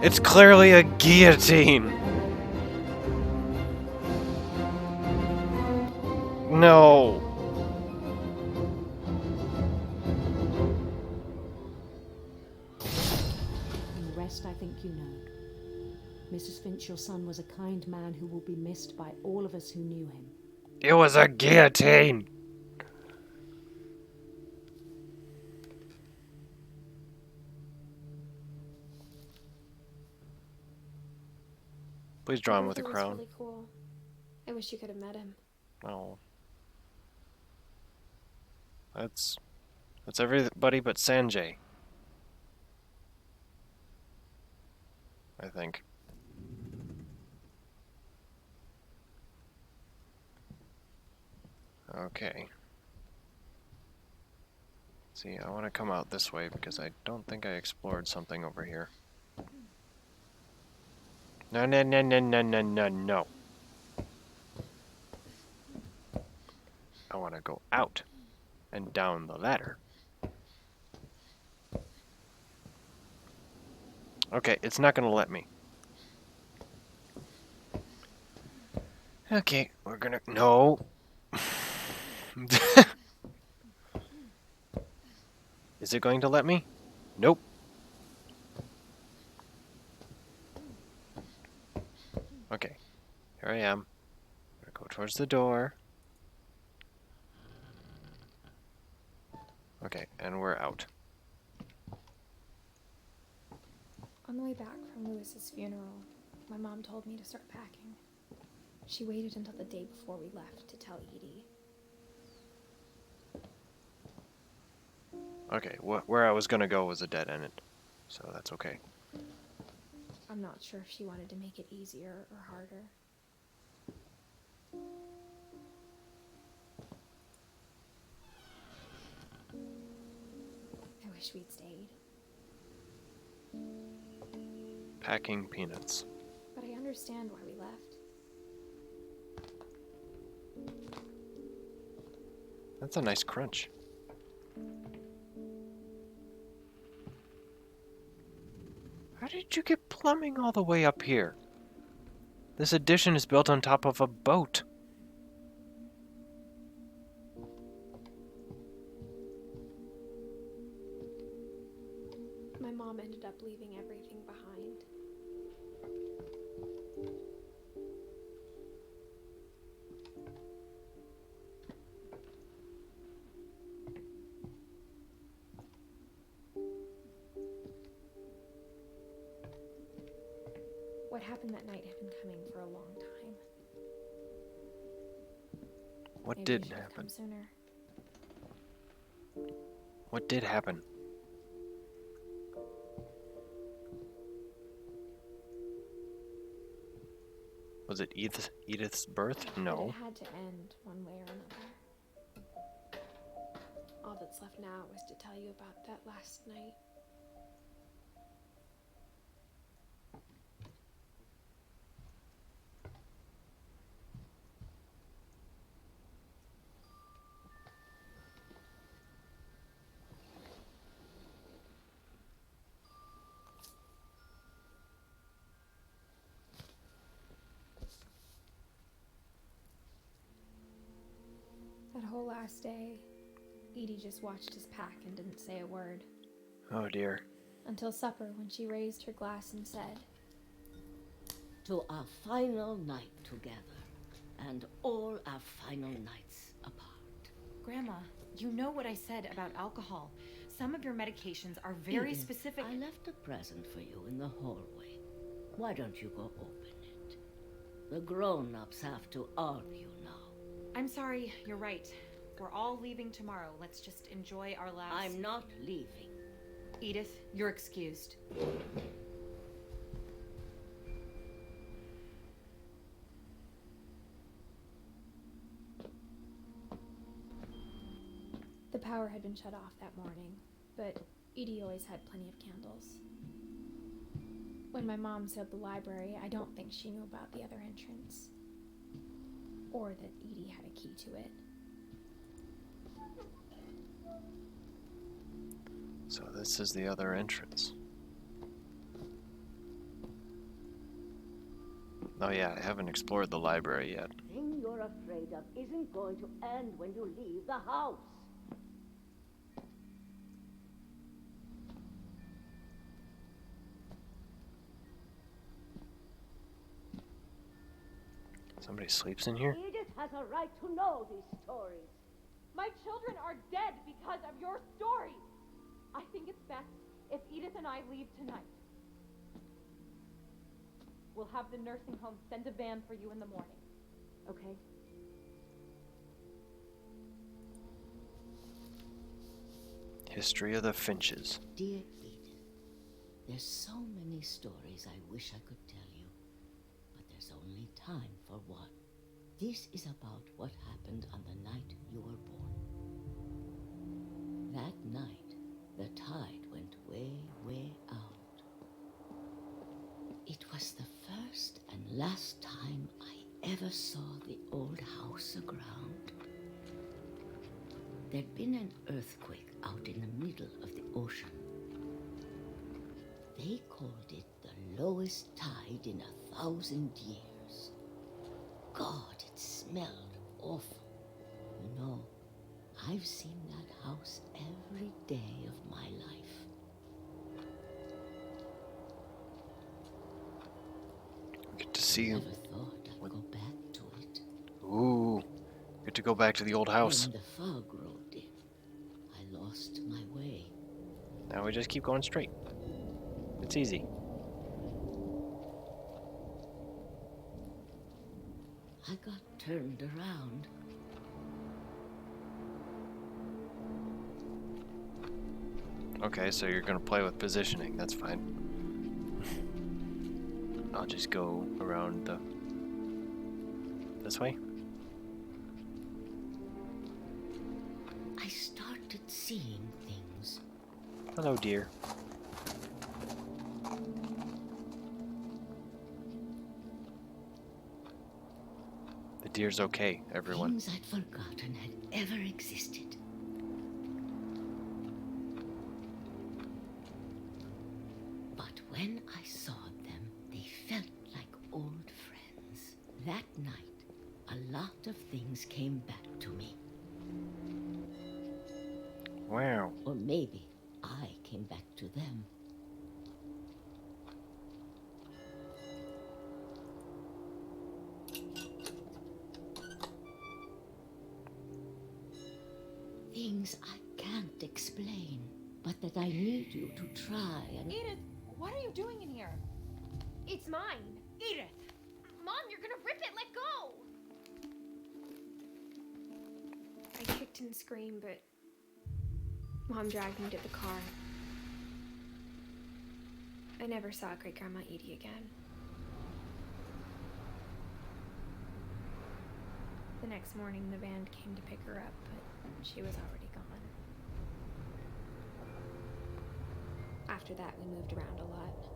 It's clearly a guillotine! No! And the rest I think you know. Mrs. Finch, your son was a kind man who will be missed by all of us who knew him. It was a guillotine! Please draw him with a Brother was crown. really cool. I wish you could have met him. Oh. That's everybody but Sanjay. I think. Okay. See, I want to come out this way because I don't think I explored something over here. No, no, no, no, no, no, no, no. I want to go out and down the ladder. Okay, it's not going to let me. Okay, we're gonna... No. Is it going to let me? Nope. Okay, here I am. I'm gonna go towards the door. Okay, and we're out. On the way back from Lewis's funeral, my mom told me to start packing. She waited until the day before we left to tell Edie. Okay, where I was gonna go was a dead end, so that's okay. I'm not sure if she wanted to make it easier or harder. I wish we'd stayed. Packing peanuts. But I understand why we left. That's a nice crunch. How did you get plumbing all the way up here? This addition is built on top of a boat. My mom ended up leaving everything behind. What happened that night had been coming for a long time. What Maybe did it should have happen? come sooner. What did happen? Was it Edith's birth? But No. it had to end one way or another. All that's left now is to tell you about that last night. That whole last day, Edie just watched us pack and didn't say a word. Oh dear. Until supper, when she raised her glass and said, "To our final night together, and all our final nights apart." Grandma, you know what I said about alcohol. Some of your medications are very Edith, specific. I left a present for you in the hallway. Why don't you go open it? The grown-ups have to argue now. I'm sorry, you're right. We're all leaving tomorrow. Let's just enjoy our last... I'm not leaving. Edith, you're excused. The power had been shut off that morning, but Edie always had plenty of candles. When my mom sealed the library, I don't think she knew about the other entrance, or that Edie had a key to it. So this is the other entrance. Oh yeah, I haven't explored the library yet. The thing you're afraid of isn't going to end when you leave the house. Somebody sleeps in here? Edith has a right to know these stories. My children are dead because of your stories. I think it's best if Edith and I leave tonight. We'll have the nursing home send a van for you in the morning. Okay? History of the Finches. Dear Edith, there's so many stories I wish I could tell you, but there's only time for one. This is about what happened on the night you were born. That night, the tide went way, way out. It was the first and last time I ever saw the old house aground. There'd been an earthquake out in the middle of the ocean. They called it the lowest tide in 1,000 years. God, it smelled awful. You know, I've seen that house every day of my life. Good to see you. Never thought I'd go back to it. Ooh, good to go back to the old house. When the fog rolled in, I lost my way. Now we just keep going straight. It's easy. I got turned around. Okay, so you're gonna play with positioning, that's fine. I'll just go around this way. I started seeing things. Hello, dear. The deer's okay, everyone. Things I'd forgotten had ever existed. But when I saw them, they felt like old friends. That night, a lot of things came back to me. Wow. Or maybe I came back to them. Things I can't explain, but that I need you to try and... Edith, what are you doing in here? It's mine. Edith! Mom, you're gonna rip it. Let go. I kicked and screamed, but Mom dragged me to the car. I never saw Great Grandma Edie again. The next morning, the van came to pick her up, but she was already gone. After that, we moved around a lot.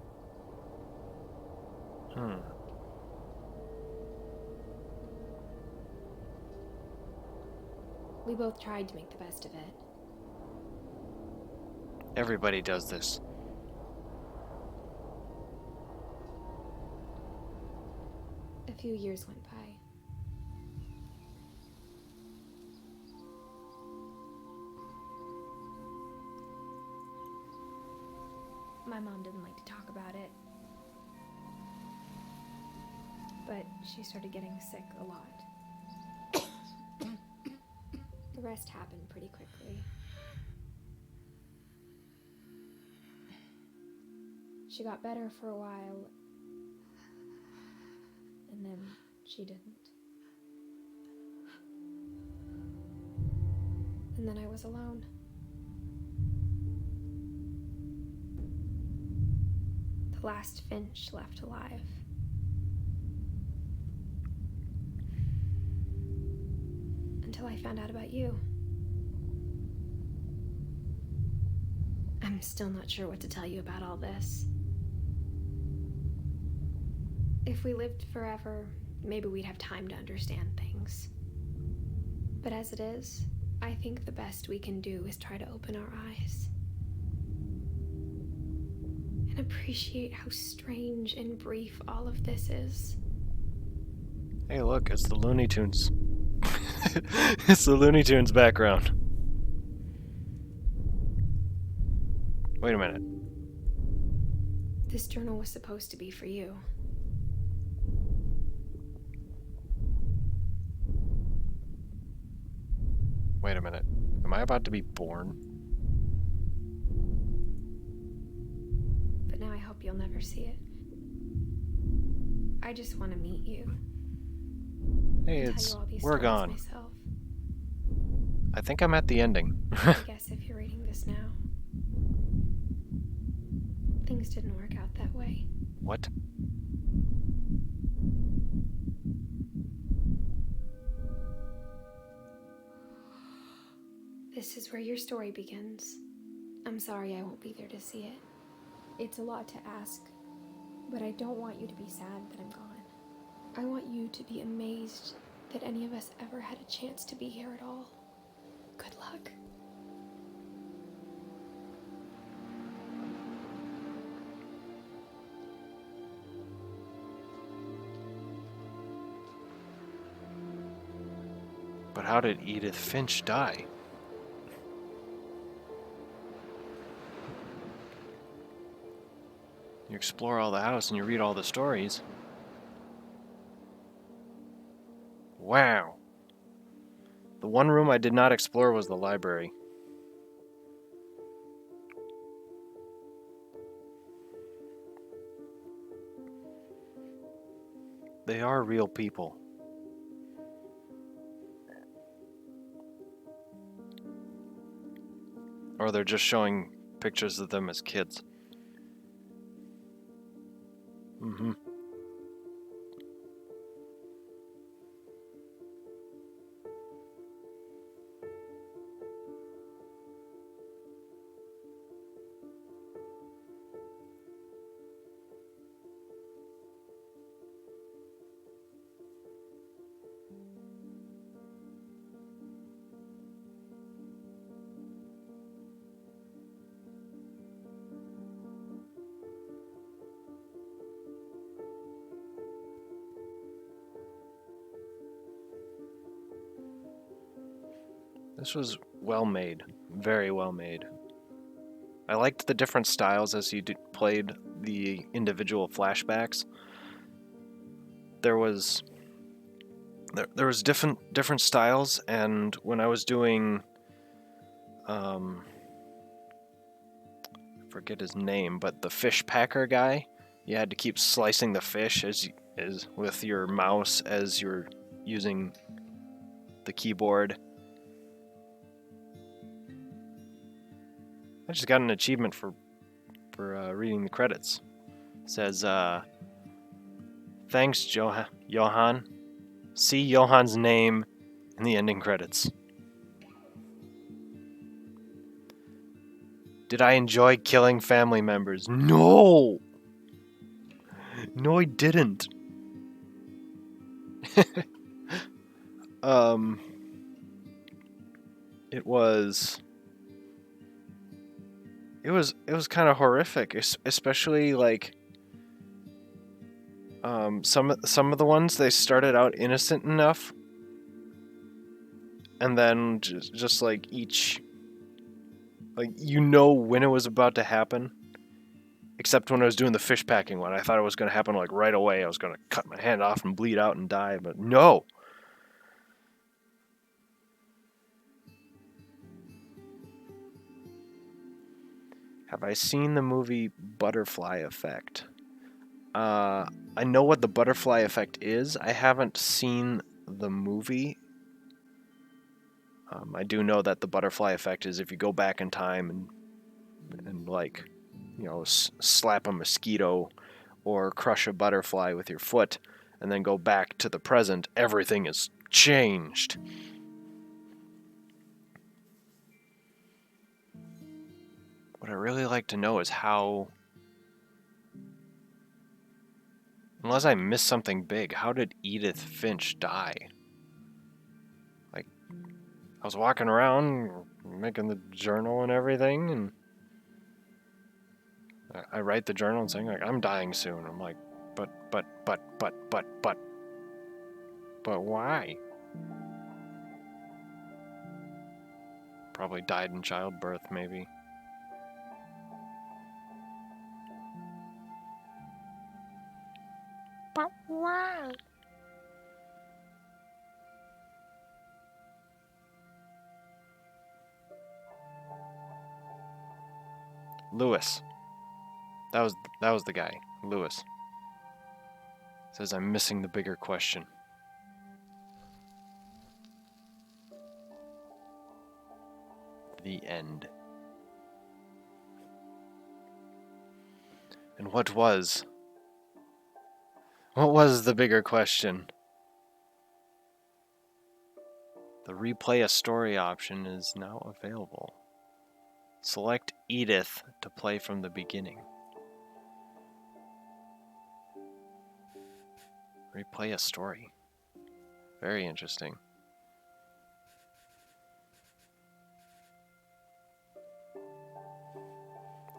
We both tried to make the best of it. Everybody does this. A few years went by. My mom didn't like to talk about it, but she started getting sick a lot. The rest happened pretty quickly. She got better for a while, and then she didn't. And then I was alone. The last Finch left alive. Until I found out about you. I'm still not sure what to tell you about all this. If we lived forever, maybe we'd have time to understand things. But as it is, I think the best we can do is try to open our eyes. And appreciate how strange and brief all of this is. Hey, look, it's the Looney Tunes. It's the Looney Tunes background. Wait a minute. This journal was supposed to be for you. Wait a minute. Am I about to be born? But now I hope you'll never see it. I just want to meet you. Hey, and it's... tell you all these we're stories gone. myself. I think I'm at the ending. I guess if you're reading this now, things didn't work out that way. What? This is where your story begins. I'm sorry I won't be there to see it. It's a lot to ask, but I don't want you to be sad that I'm gone. I want you to be amazed that any of us ever had a chance to be here at all. Good luck. But how did Edith Finch die? You explore all the house and you read all the stories. Wow. The one room I did not explore was the library. They are real people. Or they're just showing pictures of them as kids. Mm-hmm. This was well made, very well made. I liked the different styles as you played the individual flashbacks. There was different styles, and when I was doing, I forget his name, but the fish packer guy, you had to keep slicing the fish as with your mouse as you're using the keyboard. I just got an achievement for reading the credits. It says, thanks, Johan. See Johan's name in the ending credits. Did I enjoy killing family members? No! No, I didn't. It was kind of horrific, especially like some of the ones, they started out innocent enough, and then just like each, like, you know when it was about to happen. Except when I was doing the fish packing one, I thought it was going to happen like right away. I was going to cut my hand off and bleed out and die, but no. Have I seen the movie Butterfly Effect? I know what the Butterfly Effect is. I haven't seen the movie. I do know that the butterfly effect is if you go back in time and like, you know, slap a mosquito or crush a butterfly with your foot and then go back to the present, everything is changed. What I really like to know is how, unless I missed something big, how did Edith Finch die? Like, I was walking around making the journal and everything, and I write the journal and saying, like, I'm dying soon. I'm like, but why? Probably died in childbirth, maybe. But why? Lewis. That was the guy, Lewis. Says I'm missing the bigger question. The end. And what was the bigger question? The replay a story option is now available. Select Edith to play from the beginning. Replay a story. Very interesting.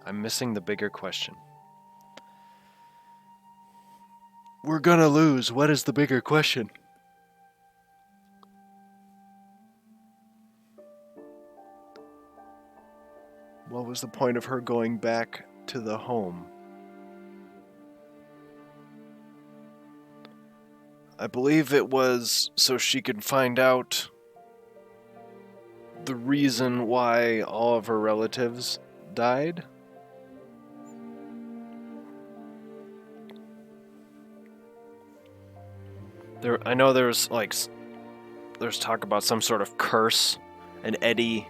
I'm missing the bigger question. We're gonna lose. What is the bigger question? What was the point of her going back to the home? I believe it was so she could find out the reason why all of her relatives died. I know there's talk about some sort of curse, and Eddie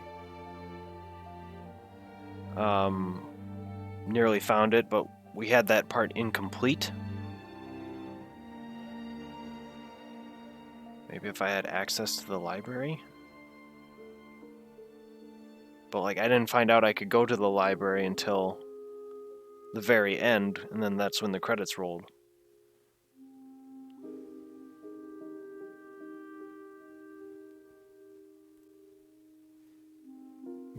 nearly found it, but we had that part incomplete. Maybe if I had access to the library? But like, I didn't find out I could go to the library until the very end, and then that's when the credits rolled.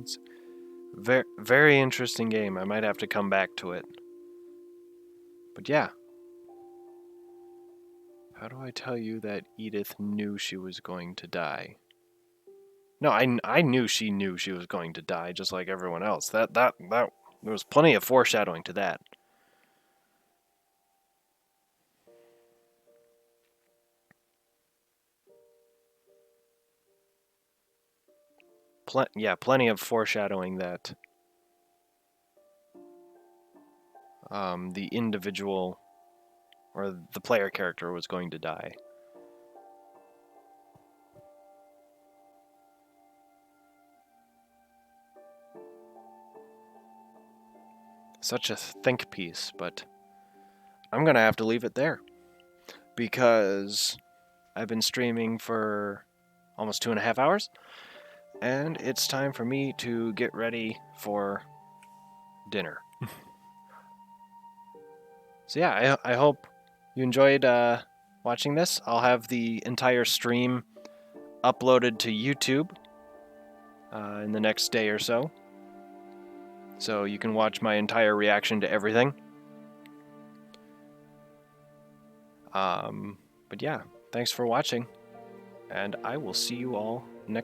It's very, very interesting game. I might have to come back to it. But yeah. How do I tell you that Edith knew she was going to die? No, I knew she was going to die, just like everyone else. That there was plenty of foreshadowing to that. Plenty of foreshadowing that the individual or the player character was going to die. Such a think piece, but I'm gonna have to leave it there because I've been streaming for almost 2.5 hours, and it's time for me to get ready for dinner. So yeah, I hope you enjoyed watching this. I'll have the entire stream uploaded to YouTube in the next day or so. So you can watch my entire reaction to everything. But yeah, thanks for watching, and I will see you all